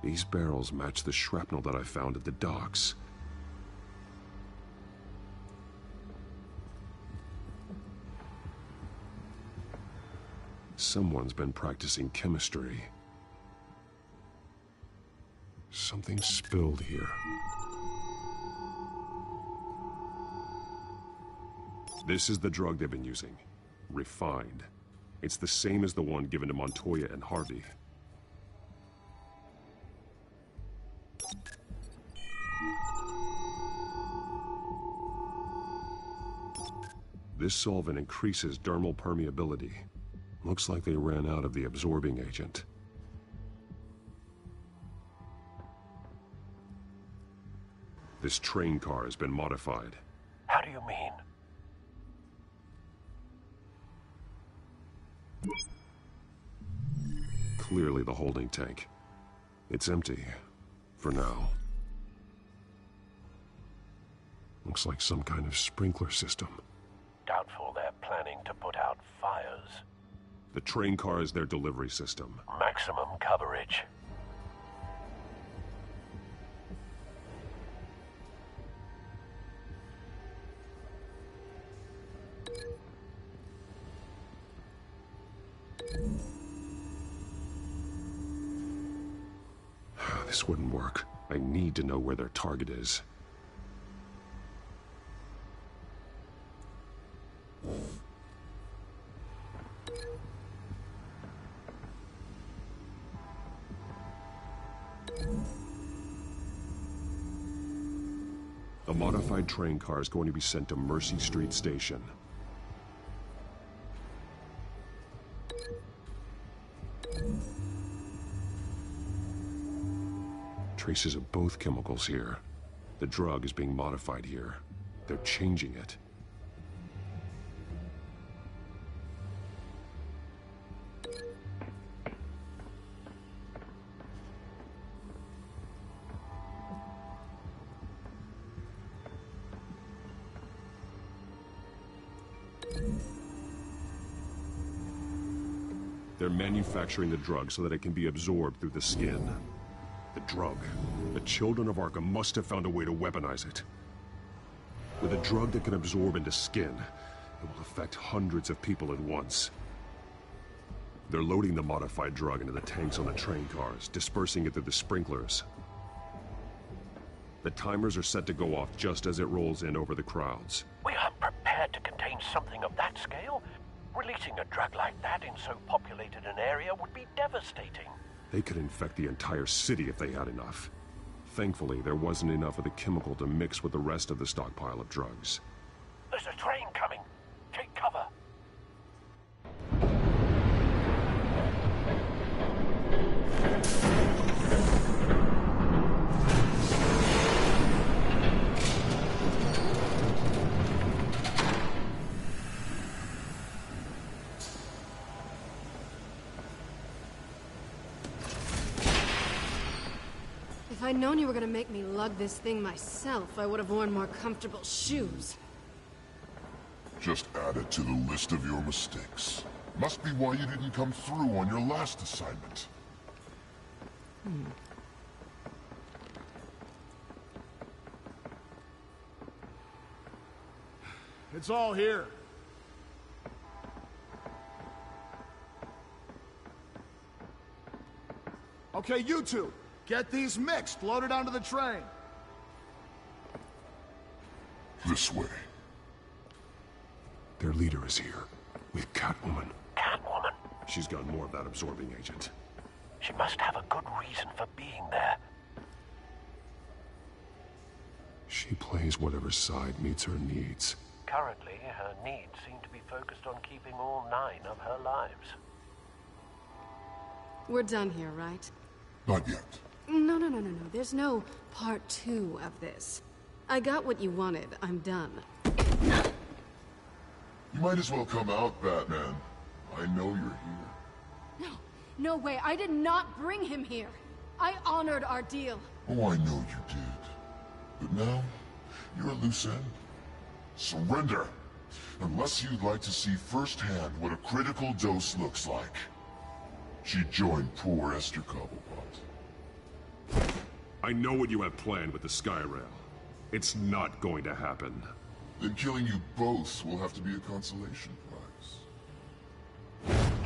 These barrels match the shrapnel that I found at the docks. Someone's been practicing chemistry. Something spilled here. This is the drug they've been using. Refined. It's the same as the one given to Montoya and Harvey. This solvent increases dermal permeability. Looks like they ran out of the absorbing agent. This train car has been modified. How do you mean? Clearly the holding tank. It's empty. For now. Looks like some kind of sprinkler system. Doubtful they're planning to put out fires. The train car is their delivery system. Maximum coverage. This wouldn't work. I need to know where their target is. A modified train car is going to be sent to Mercy Street Station. Traces of both chemicals here. The drug is being modified here. They're changing it. They're manufacturing the drug so that it can be absorbed through the skin. The drug. The children of Arkham must have found a way to weaponize it. With a drug that can absorb into skin, it will affect hundreds of people at once. They're loading the modified drug into the tanks on the train cars, dispersing it through the sprinklers. The timers are set to go off just as it rolls in over the crowds. We aren't prepared to contain something of that scale. Releasing a drug like that in so populated an area would be devastating. They could infect the entire city if they had enough. Thankfully, there wasn't enough of the chemical to mix with the rest of the stockpile of drugs. There's a train coming. Take cover. If I'd known you were gonna make me lug this thing myself, I would have worn more comfortable shoes. Just add it to the list of your mistakes. Must be why you didn't come through on your last assignment. It's all here. Okay, you two. Get these mixed, loaded onto the train. This way. Their leader is here, with Catwoman. Catwoman? She's got more of that absorbing agent. She must have a good reason for being there. She plays whatever side meets her needs. Currently, her needs seem to be focused on keeping all 9 of her lives. We're done here, right? Not yet. No. There's no part 2 of this. I got what you wanted. I'm done. You might as well come out, Batman. I know you're here. No way. I did not bring him here. I honored our deal. Oh, I know you did. But now, you're a loose end. Surrender! Unless you'd like to see firsthand what a critical dose looks like. She joined poor Esther Cobblepot. I know what you have planned with the Skyrail. It's not going to happen. Then killing you both will have to be a consolation prize.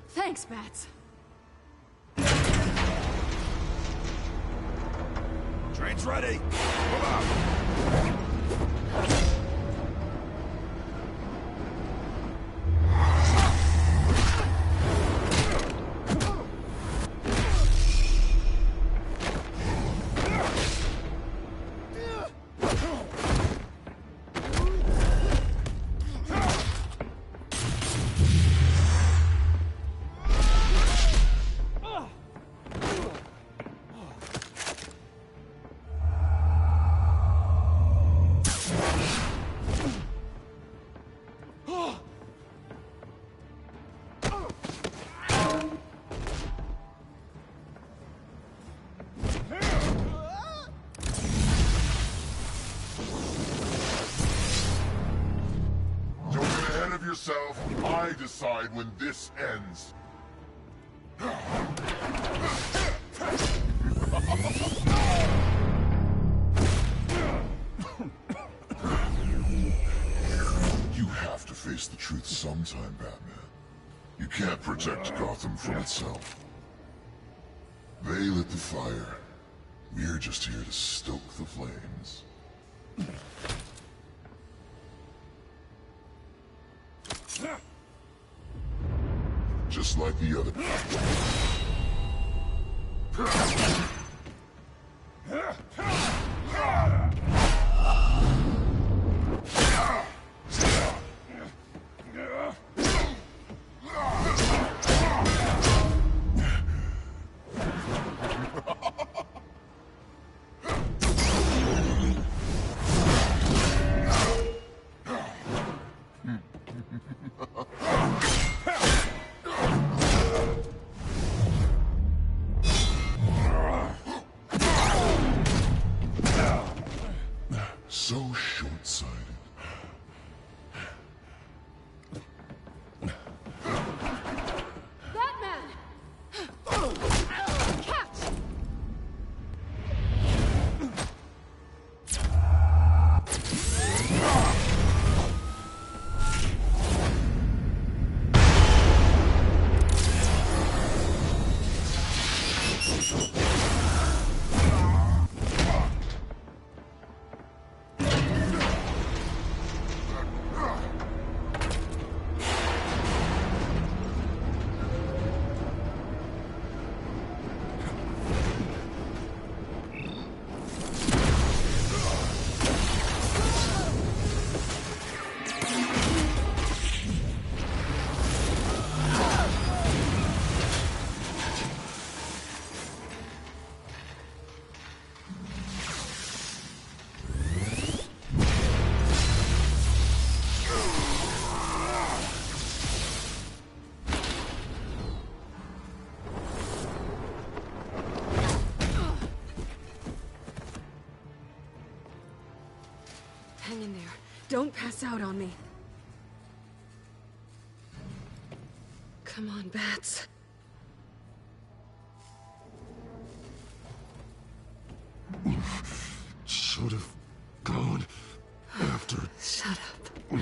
Thanks, Bats. Train's ready. Move out. Yourself, I decide when this ends. You have to face the truth sometime, Batman. You can't protect Gotham from itself. They lit the fire. We're just here to stoke the flames. Just like the other. So short-sighted. Batman! Catch! Hang in there. Don't pass out on me. Come on, Bats. Should have gone after. Shut up.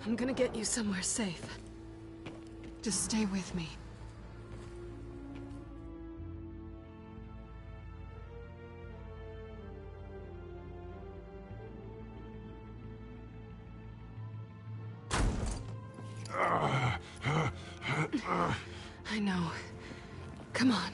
I'm gonna get you somewhere safe. Just stay with me. I know. Come on.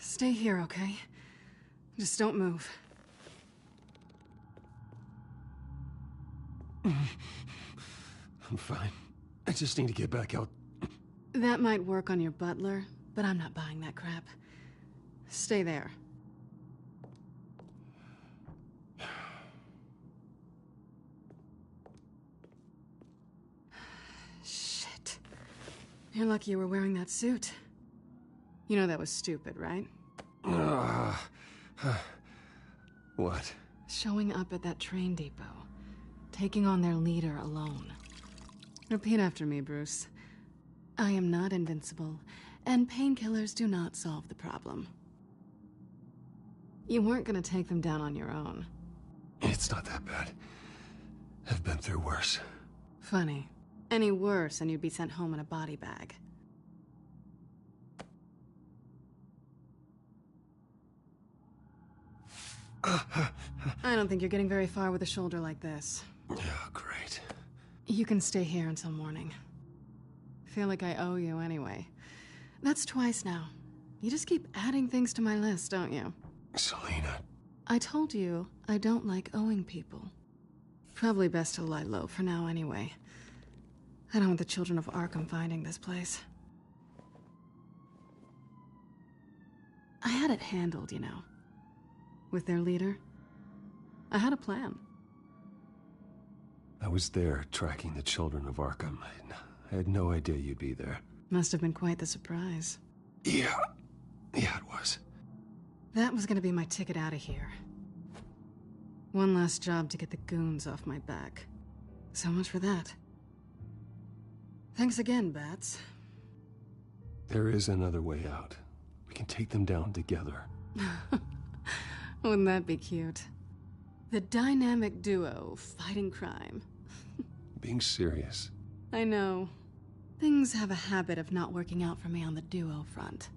Stay here, okay? Just don't move. I'm fine. I just need to get back out. That might work on your butler, but I'm not buying that crap. Stay there. Shit. You're lucky you were wearing that suit. You know that was stupid, right? What? Showing up at that train depot. Taking on their leader alone. Repeat after me, Bruce. I am not invincible, and painkillers do not solve the problem. You weren't gonna take them down on your own. It's not that bad. I've been through worse. Funny. Any worse and you'd be sent home in a body bag. I don't think you're getting very far with a shoulder like this. Oh, great. You can stay here until morning. Feel like I owe you anyway. That's twice now. You just keep adding things to my list, don't you? Selina. I told you I don't like owing people. Probably best to lie low for now anyway. I don't want the children of Arkham finding this place. I had it handled, you know. With their leader. I had a plan. I was there tracking the children of Arkham. I had no idea you'd be there. Must have been quite the surprise. Yeah, it was. That was gonna be my ticket out of here. One last job to get the goons off my back. So much for that. Thanks again, Bats. There is another way out. We can take them down together. Wouldn't that be cute? The dynamic duo fighting crime. Being serious. I know. Things have a habit of not working out for me on the duo front.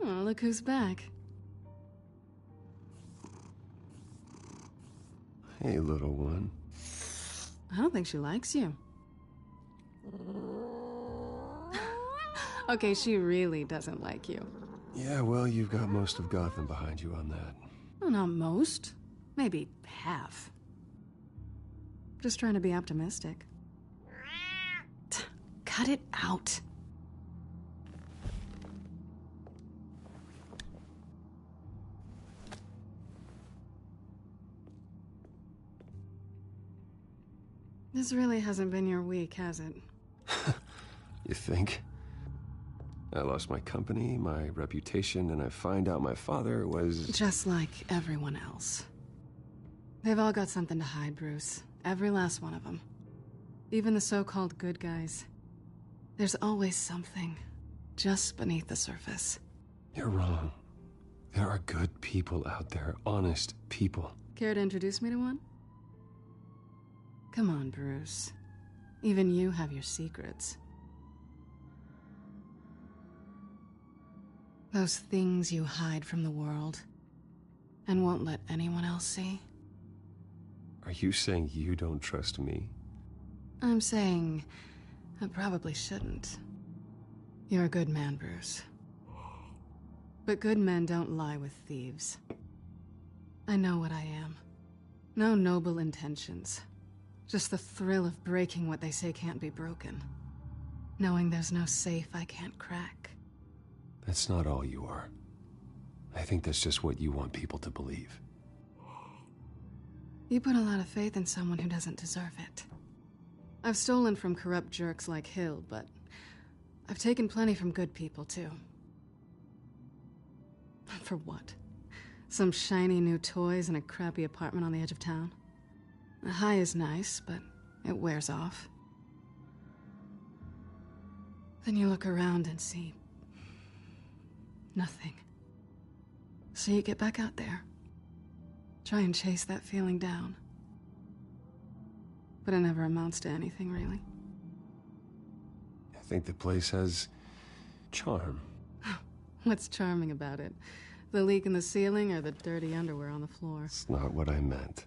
Oh, look who's back. Hey, little one. I don't think she likes you. Okay, she really doesn't like you. Yeah, well, you've got most of Gotham behind you on that. Well, not most. Maybe half. Just trying to be optimistic. Cut it out. This really hasn't been your week, has it? You think? I lost my company, my reputation, and I find out my father was... Just like everyone else. They've all got something to hide, Bruce. Every last one of them. Even the so-called good guys. There's always something just beneath the surface. You're wrong. There are good people out there, honest people. Care to introduce me to one? Come on, Bruce. Even you have your secrets. Those things you hide from the world and won't let anyone else see. Are you saying you don't trust me? I'm saying I probably shouldn't. You're a good man, Bruce. But good men don't lie with thieves. I know what I am. No noble intentions. Just the thrill of breaking what they say can't be broken. Knowing there's no safe I can't crack. That's not all you are. I think that's just what you want people to believe. You put a lot of faith in someone who doesn't deserve it. I've stolen from corrupt jerks like Hill, but I've taken plenty from good people, too. For what? Some shiny new toys and a crappy apartment on the edge of town? The high is nice, but it wears off. Then you look around and see nothing. So you get back out there. Try and chase that feeling down. But it never amounts to anything, really. I think the place has charm. What's charming about it? The leak in the ceiling or the dirty underwear on the floor? It's not what I meant.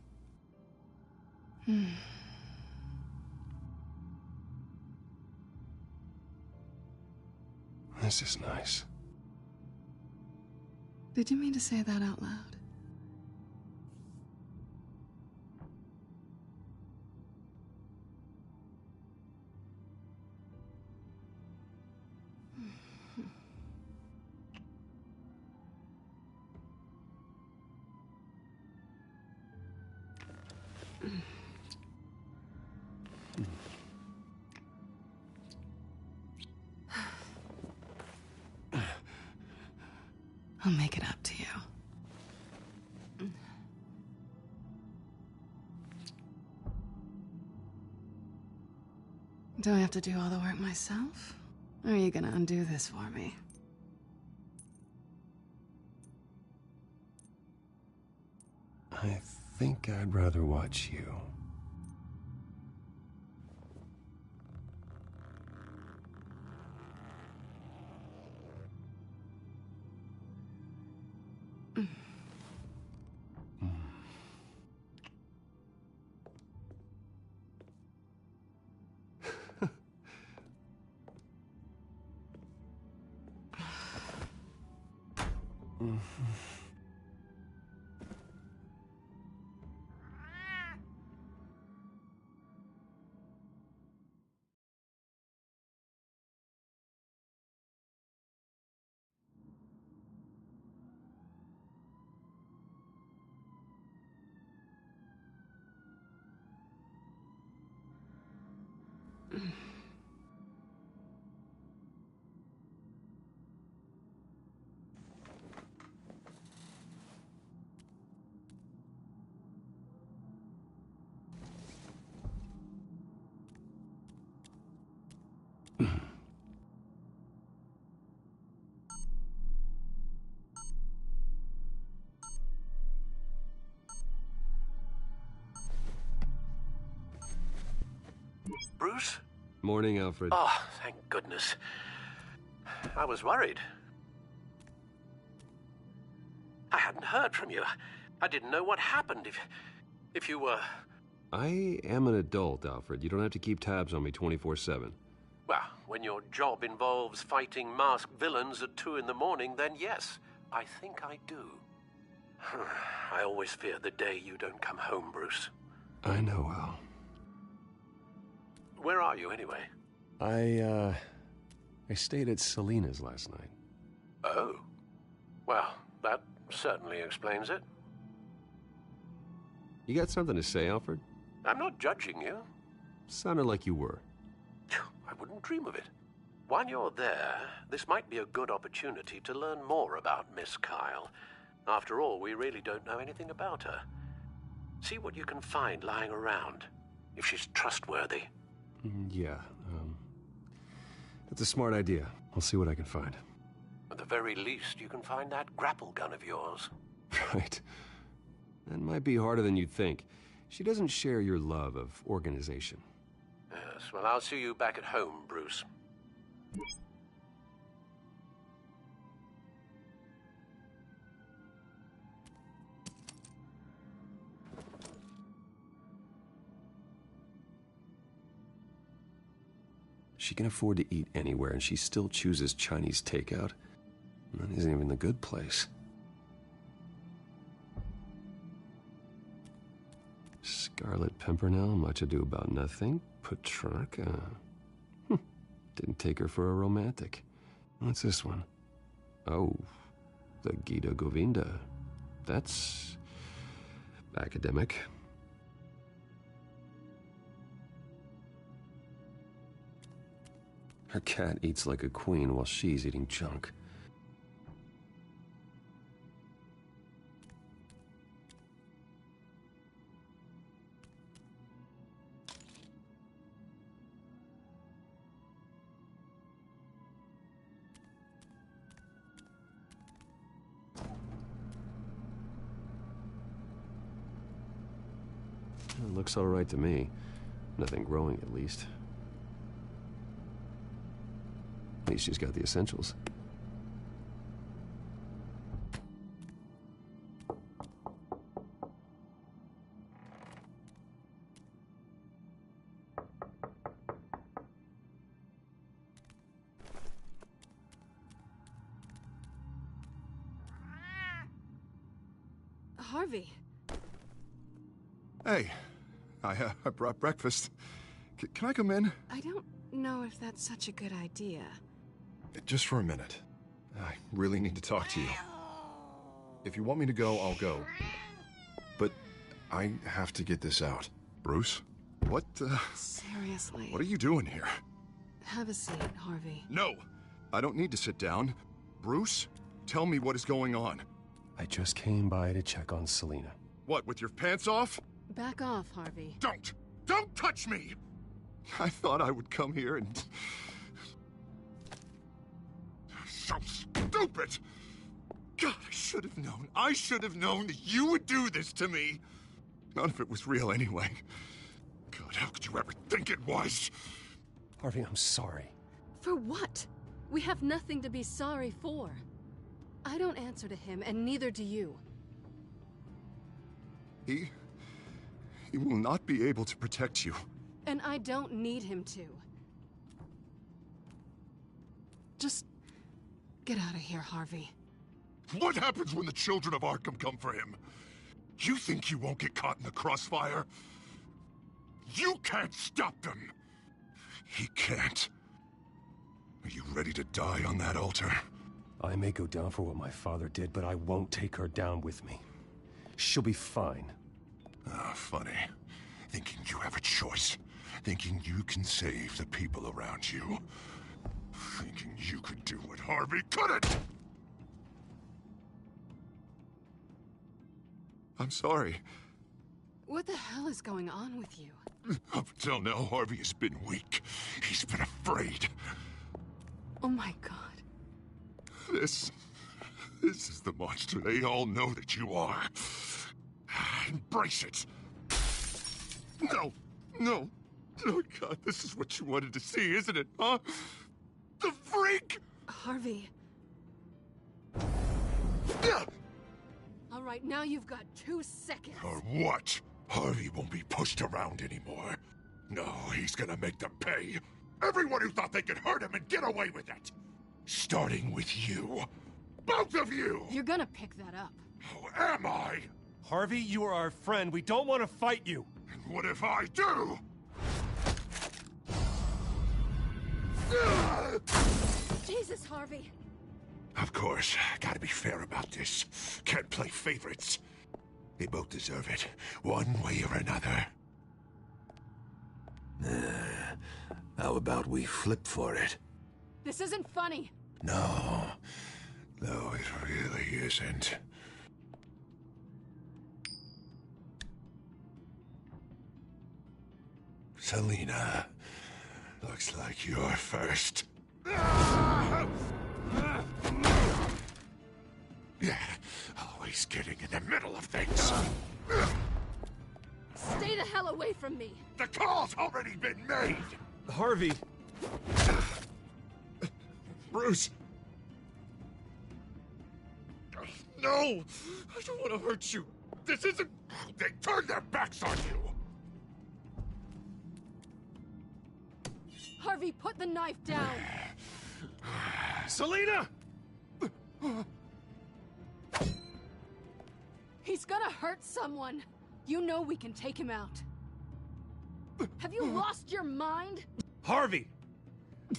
This is nice. Did you mean to say that out loud? I'll make it up to you. Do I have to do all the work myself? Or are you gonna undo this for me? I think I'd rather watch you. Bruce? Morning, Alfred. Oh, thank goodness. I was worried. I hadn't heard from you. I didn't know what happened if you were... I am an adult, Alfred. You don't have to keep tabs on me 24/7. Well, when your job involves fighting masked villains at 2 in the morning, then yes, I think I do. I always fear the day you don't come home, Bruce. I know, Al. Where are you, anyway? I stayed at Selena's last night. Oh. Well, that certainly explains it. You got something to say, Alfred? I'm not judging you. Sounded like you were. I wouldn't dream of it. While you're there, this might be a good opportunity to learn more about Miss Kyle. After all, we really don't know anything about her. See what you can find lying around, if she's trustworthy. Yeah, that's a smart idea. I'll see what I can find. At the very least, you can find that grapple gun of yours. Right. That might be harder than you'd think. She doesn't share your love of organization. Yes, well, I'll see you back at home, Bruce. She can afford to eat anywhere, and she still chooses Chinese takeout. That isn't even the good place. Scarlet Pimpernel, Much Ado About Nothing, Petrarca. Didn't take her for a romantic. What's this one? Oh, the Gita Govinda. That's academic. Her cat eats like a queen while she's eating junk. It looks all right to me. Nothing growing, at least. At least she's got the essentials. Harvey. Hey, I brought breakfast. Can I come in? I don't know if that's such a good idea. Just for a minute. I really need to talk to you. If you want me to go, I'll go. But I have to get this out. Bruce? What, Seriously. What are you doing here? Have a seat, Harvey. No! I don't need to sit down. Bruce, tell me what is going on. I just came by to check on Selina. What, with your pants off? Back off, Harvey. Don't! Don't touch me! I thought I would come here and... So stupid! God, I should have known. I should have known that you would do this to me. None of it was real anyway. God, how could you ever think it was? Harvey, I'm sorry. For what? We have nothing to be sorry for. I don't answer to him, and neither do you. He will not be able to protect you. And I don't need him to. Just get out of here, Harvey. What happens when the children of Arkham come for him? You think you won't get caught in the crossfire? You can't stop them! He can't. Are you ready to die on that altar? I may go down for what my father did, but I won't take her down with me. She'll be fine. Ah, funny. Thinking you have a choice. Thinking you can save the people around you. Thinking you could do what Harvey couldn't! I'm sorry. What the hell is going on with you? Up until now, Harvey has been weak. He's been afraid. Oh my God. This is the monster they all know that you are. Embrace it. No, no. Oh God, this is what you wanted to see, isn't it, huh? The freak! Harvey. All right, now you've got 2 seconds. Or what? Harvey won't be pushed around anymore. No, he's gonna make them pay. Everyone who thought they could hurt him and get away with it. Starting with you. Both of you! You're gonna pick that up. Who am I? Harvey, you are our friend. We don't want to fight you. And what if I do? Jesus, Harvey. Of course, gotta be fair about this. Can't play favorites. They both deserve it, one way or another. How about we flip for it? This isn't funny. No, it really isn't. Selina, looks like you're first. Yeah, always getting in the middle of things. Stay the hell away from me. The call's already been made. Harvey. Bruce! No! I don't want to hurt you. This isn't... They turned their backs on you! Harvey, put the knife down! Selina! He's gonna hurt someone. You know we can take him out. Have you lost your mind? Harvey!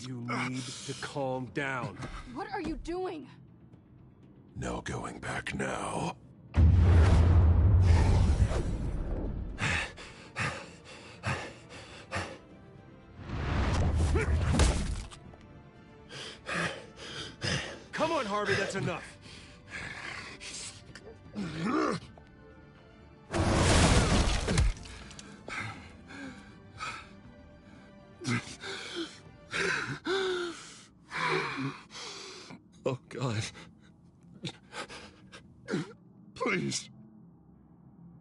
You need to calm down. What are you doing? No going back now. Come on, Harvey, that's enough. Oh, God. Please.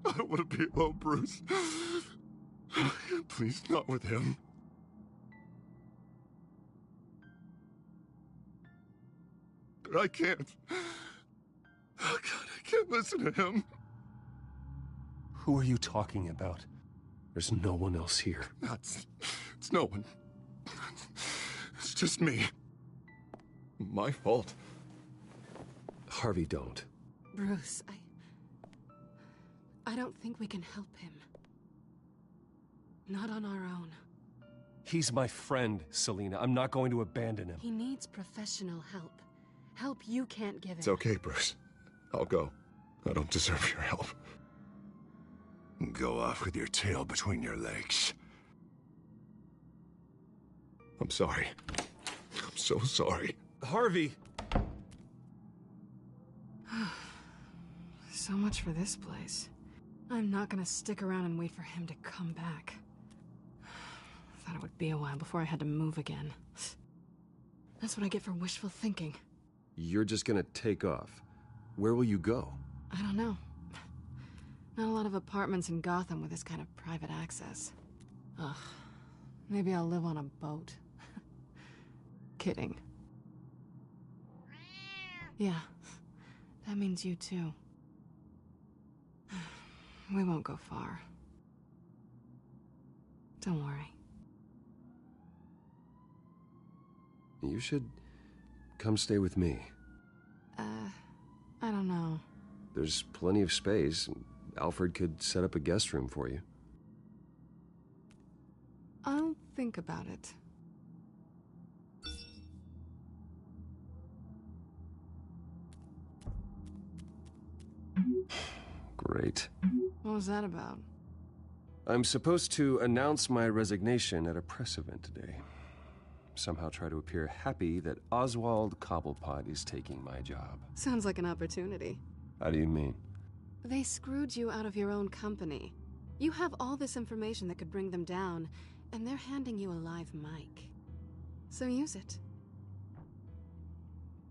I don't want to be alone, Bruce. Please, not with him. But I can't. Oh, God, I can't listen to him. Who are you talking about? There's no one else here. It's no one. It's just me. My fault. Harvey, don't. Bruce, I don't think we can help him. Not on our own. He's my friend, Selina. I'm not going to abandon him. He needs professional help. Help you can't give him. It's okay, Bruce. I'll go. I don't deserve your help. Go off with your tail between your legs. I'm sorry. I'm so sorry. Harvey! So much for this place. I'm not gonna stick around and wait for him to come back. Thought it would be a while before I had to move again. That's what I get for wishful thinking. You're just gonna take off. Where will you go? I don't know. Not a lot of apartments in Gotham with this kind of private access. Ugh. Maybe I'll live on a boat. Kidding. Yeah. That means you too. We won't go far. Don't worry. You should come stay with me. I don't know. There's plenty of space. Alfred could set up a guest room for you. I'll think about it. Great. What was that about? I'm supposed to announce my resignation at a press event today. Somehow try to appear happy that Oswald Cobblepot is taking my job. Sounds like an opportunity. How do you mean? They screwed you out of your own company. You have all this information that could bring them down, and they're handing you a live mic. So use it.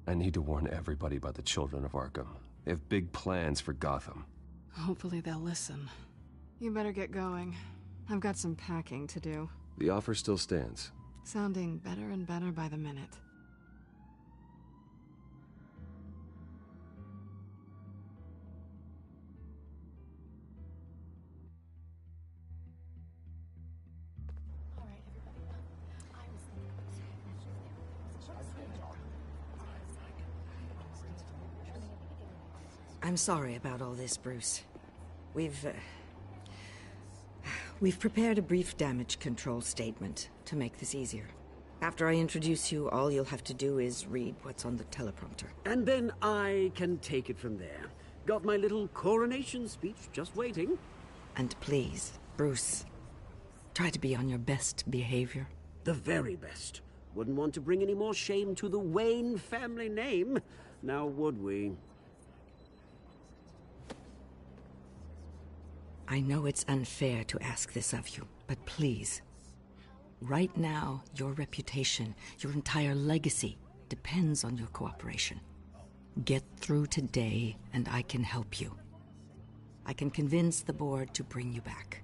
I need to warn everybody about the children of Arkham. They have big plans for Gotham. Hopefully they'll listen. You better get going. I've got some packing to do. The offer still stands. Sounding better and better by the minute. I'm sorry about all this, Bruce. We've prepared a brief damage control statement to make this easier. After I introduce you, all you'll have to do is read what's on the teleprompter. And then I can take it from there. Got my little coronation speech just waiting. And please, Bruce, try to be on your best behavior. The very best. Wouldn't want to bring any more shame to the Wayne family name, now would we? I know it's unfair to ask this of you, but please. Right now, your reputation, your entire legacy, depends on your cooperation. Get through today, and I can help you. I can convince the board to bring you back.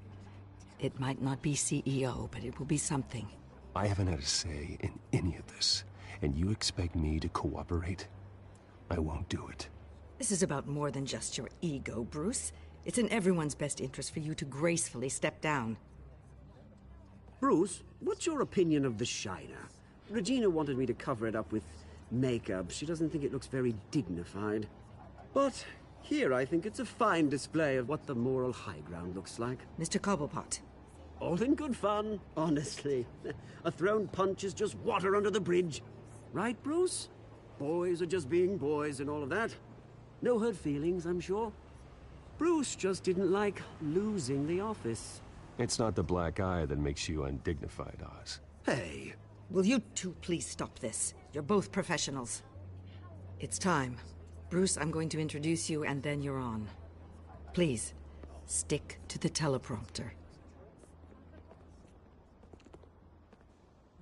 It might not be CEO, but it will be something. I haven't had a say in any of this, and you expect me to cooperate? I won't do it. This is about more than just your ego, Bruce. It's in everyone's best interest for you to gracefully step down. Bruce, what's your opinion of the Shiner? Regina wanted me to cover it up with makeup. She doesn't think it looks very dignified. But here I think it's a fine display of what the moral high ground looks like. Mr. Cobblepot. All in good fun, honestly. A thrown punch is just water under the bridge. Right, Bruce? Boys are just being boys and all of that. No hurt feelings, I'm sure. Bruce just didn't like losing the office. It's not the black eye that makes you undignified, Oz. Hey. Will you two please stop this? You're both professionals. It's time. Bruce, I'm going to introduce you and then you're on. Please, stick to the teleprompter.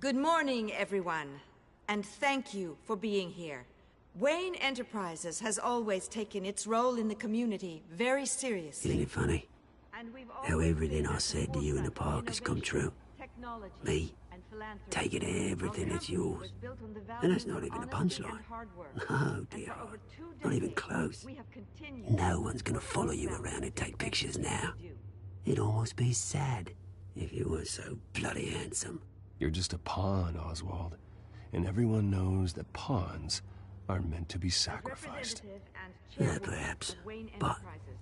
Good morning, everyone. And thank you for being here. Wayne Enterprises has always taken its role in the community very seriously. Isn't it funny? How everything I said to you in the park has come true. Me, taking everything that's yours. And that's not even a punchline. No, dear. Not even close. No one's gonna follow you around and take pictures now. It'd almost be sad if you weren't so bloody handsome. You're just a pawn, Oswald. And everyone knows that pawns are meant to be sacrificed. Yeah, perhaps. But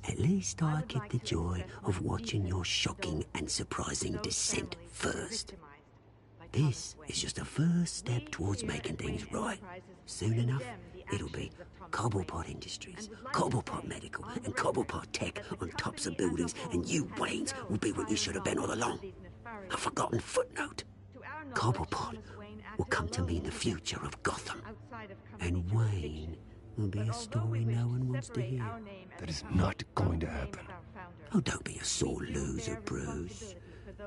at least I get the joy of watching your shocking and surprising descent first. This is just a first step towards making things right. Soon enough, it'll be Cobblepot Industries, Cobblepot Medical, and Cobblepot Tech on tops of buildings, and you, Waynes, will be what you should have been all along. A forgotten footnote. Cobblepot will come to mean the future of Gotham. And Wayne will be a story no one wants to hear. That is not going to happen. Oh, don't be a sore loser, Bruce.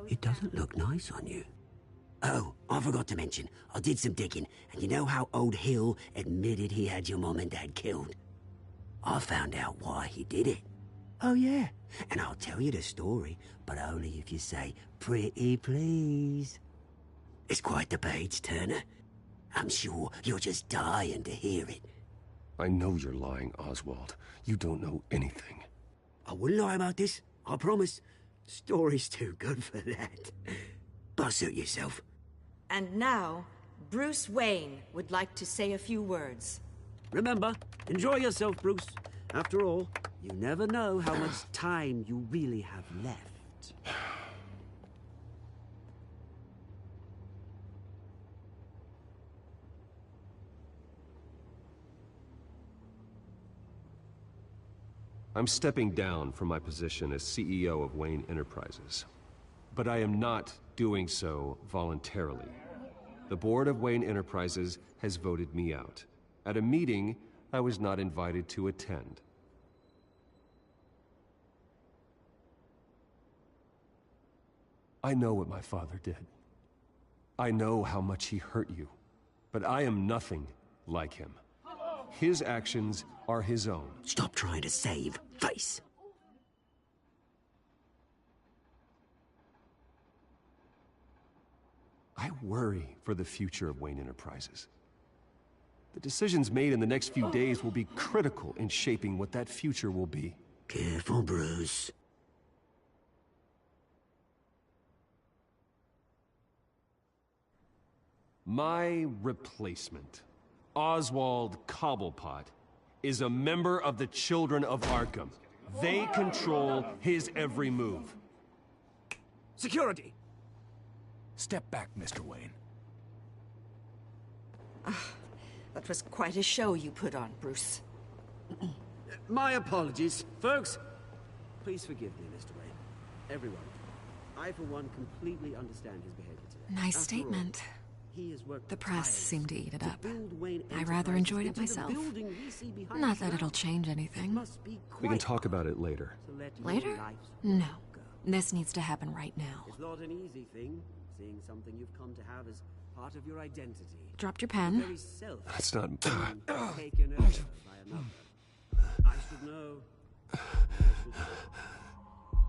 It doesn't look nice on you. Oh, I forgot to mention, I did some digging, and you know how old Hill admitted he had your mom and dad killed? I found out why he did it. Oh, yeah, and I'll tell you the story, but only if you say, pretty please. It's quite the page, Turner. I'm sure you're just dying to hear it. I know you're lying, Oswald. You don't know anything. I wouldn't lie about this, I promise. Story's too good for that. But suit yourself. And now, Bruce Wayne would like to say a few words. Remember, enjoy yourself, Bruce. After all, you never know how much time you really have left. I'm stepping down from my position as CEO of Wayne Enterprises. But I am not doing so voluntarily. The board of Wayne Enterprises has voted me out, at a meeting I was not invited to attend. I know what my father did. I know how much he hurt you, but I am nothing like him. His actions are his own. Stop trying to save face. I worry for the future of Wayne Enterprises. The decisions made in the next few days will be critical in shaping what that future will be. Careful, Bruce. My replacement, Oswald Cobblepot, is a member of the Children of Arkham. They control his every move. Security! Step back, Mr. Wayne. That was quite a show you put on, Bruce. My apologies, folks. Please forgive me, Mr. Wayne. Everyone. I, for one, completely understand his behavior today. Nice After statement. All, he has worked The press seemed to eat it up. Wayne I rather enjoyed it myself. Not that it'll change anything. We can talk about it later. Later? No. This needs to happen right now. It's not an easy thing, seeing something you've come to have as part of your identity. Dropped your pen. That's not... Taken over by another. I should know.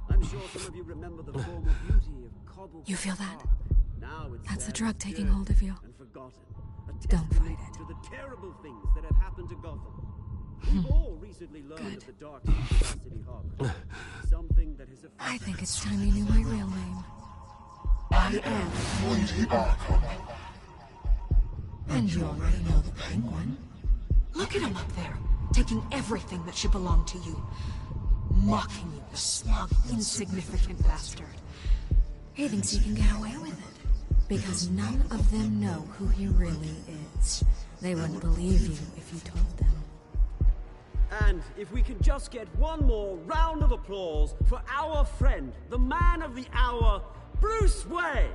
I'm sure some of you remember the former beauty of Cobble. You feel that? Now it's That's the drug taking hold of you. and forgotten. Don't fight it. To the terrible things that have happened to Gotham. We've all recently learned of the dark secrets of City Harbor. Something that has affected... I think it's time you knew my real name. I am Lady Arkham. And you already know the Penguin. Look at him up there, taking everything that should belong to you. Mocking you, the smug, insignificant bastard. He thinks he can get away with it. Because none of them know who he really is. They wouldn't believe you if you told them. And if we could just get one more round of applause for our friend, the man of the hour, Bruce Wayne!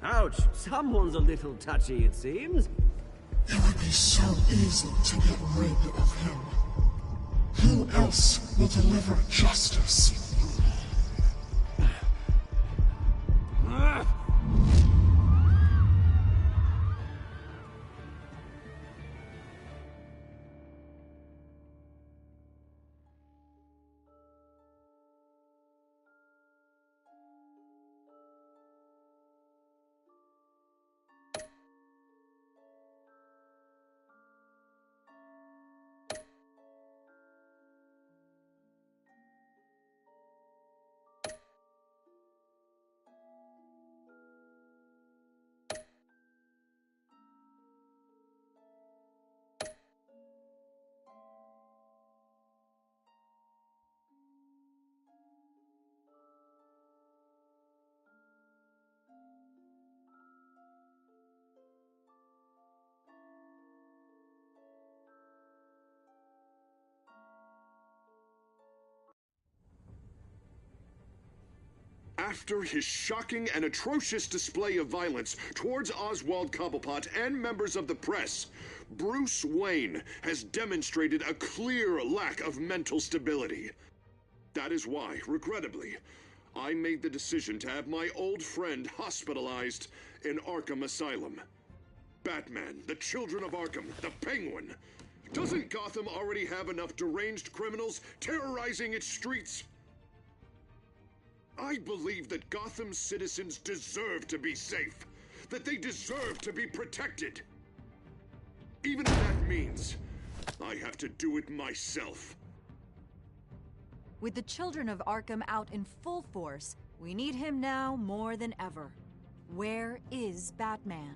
Ouch, someone's a little touchy, it seems. It would be so easy to get rid of him. Who else will deliver justice? After his shocking and atrocious display of violence towards Oswald Cobblepot and members of the press, Bruce Wayne has demonstrated a clear lack of mental stability. That is why, regrettably, I made the decision to have my old friend hospitalized in Arkham Asylum. Batman, the Children of Arkham, the Penguin. Doesn't Gotham already have enough deranged criminals terrorizing its streets? I believe that Gotham's citizens deserve to be safe, that they deserve to be protected. Even if that means I have to do it myself. With the Children of Arkham out in full force, we need him now more than ever. Where is Batman?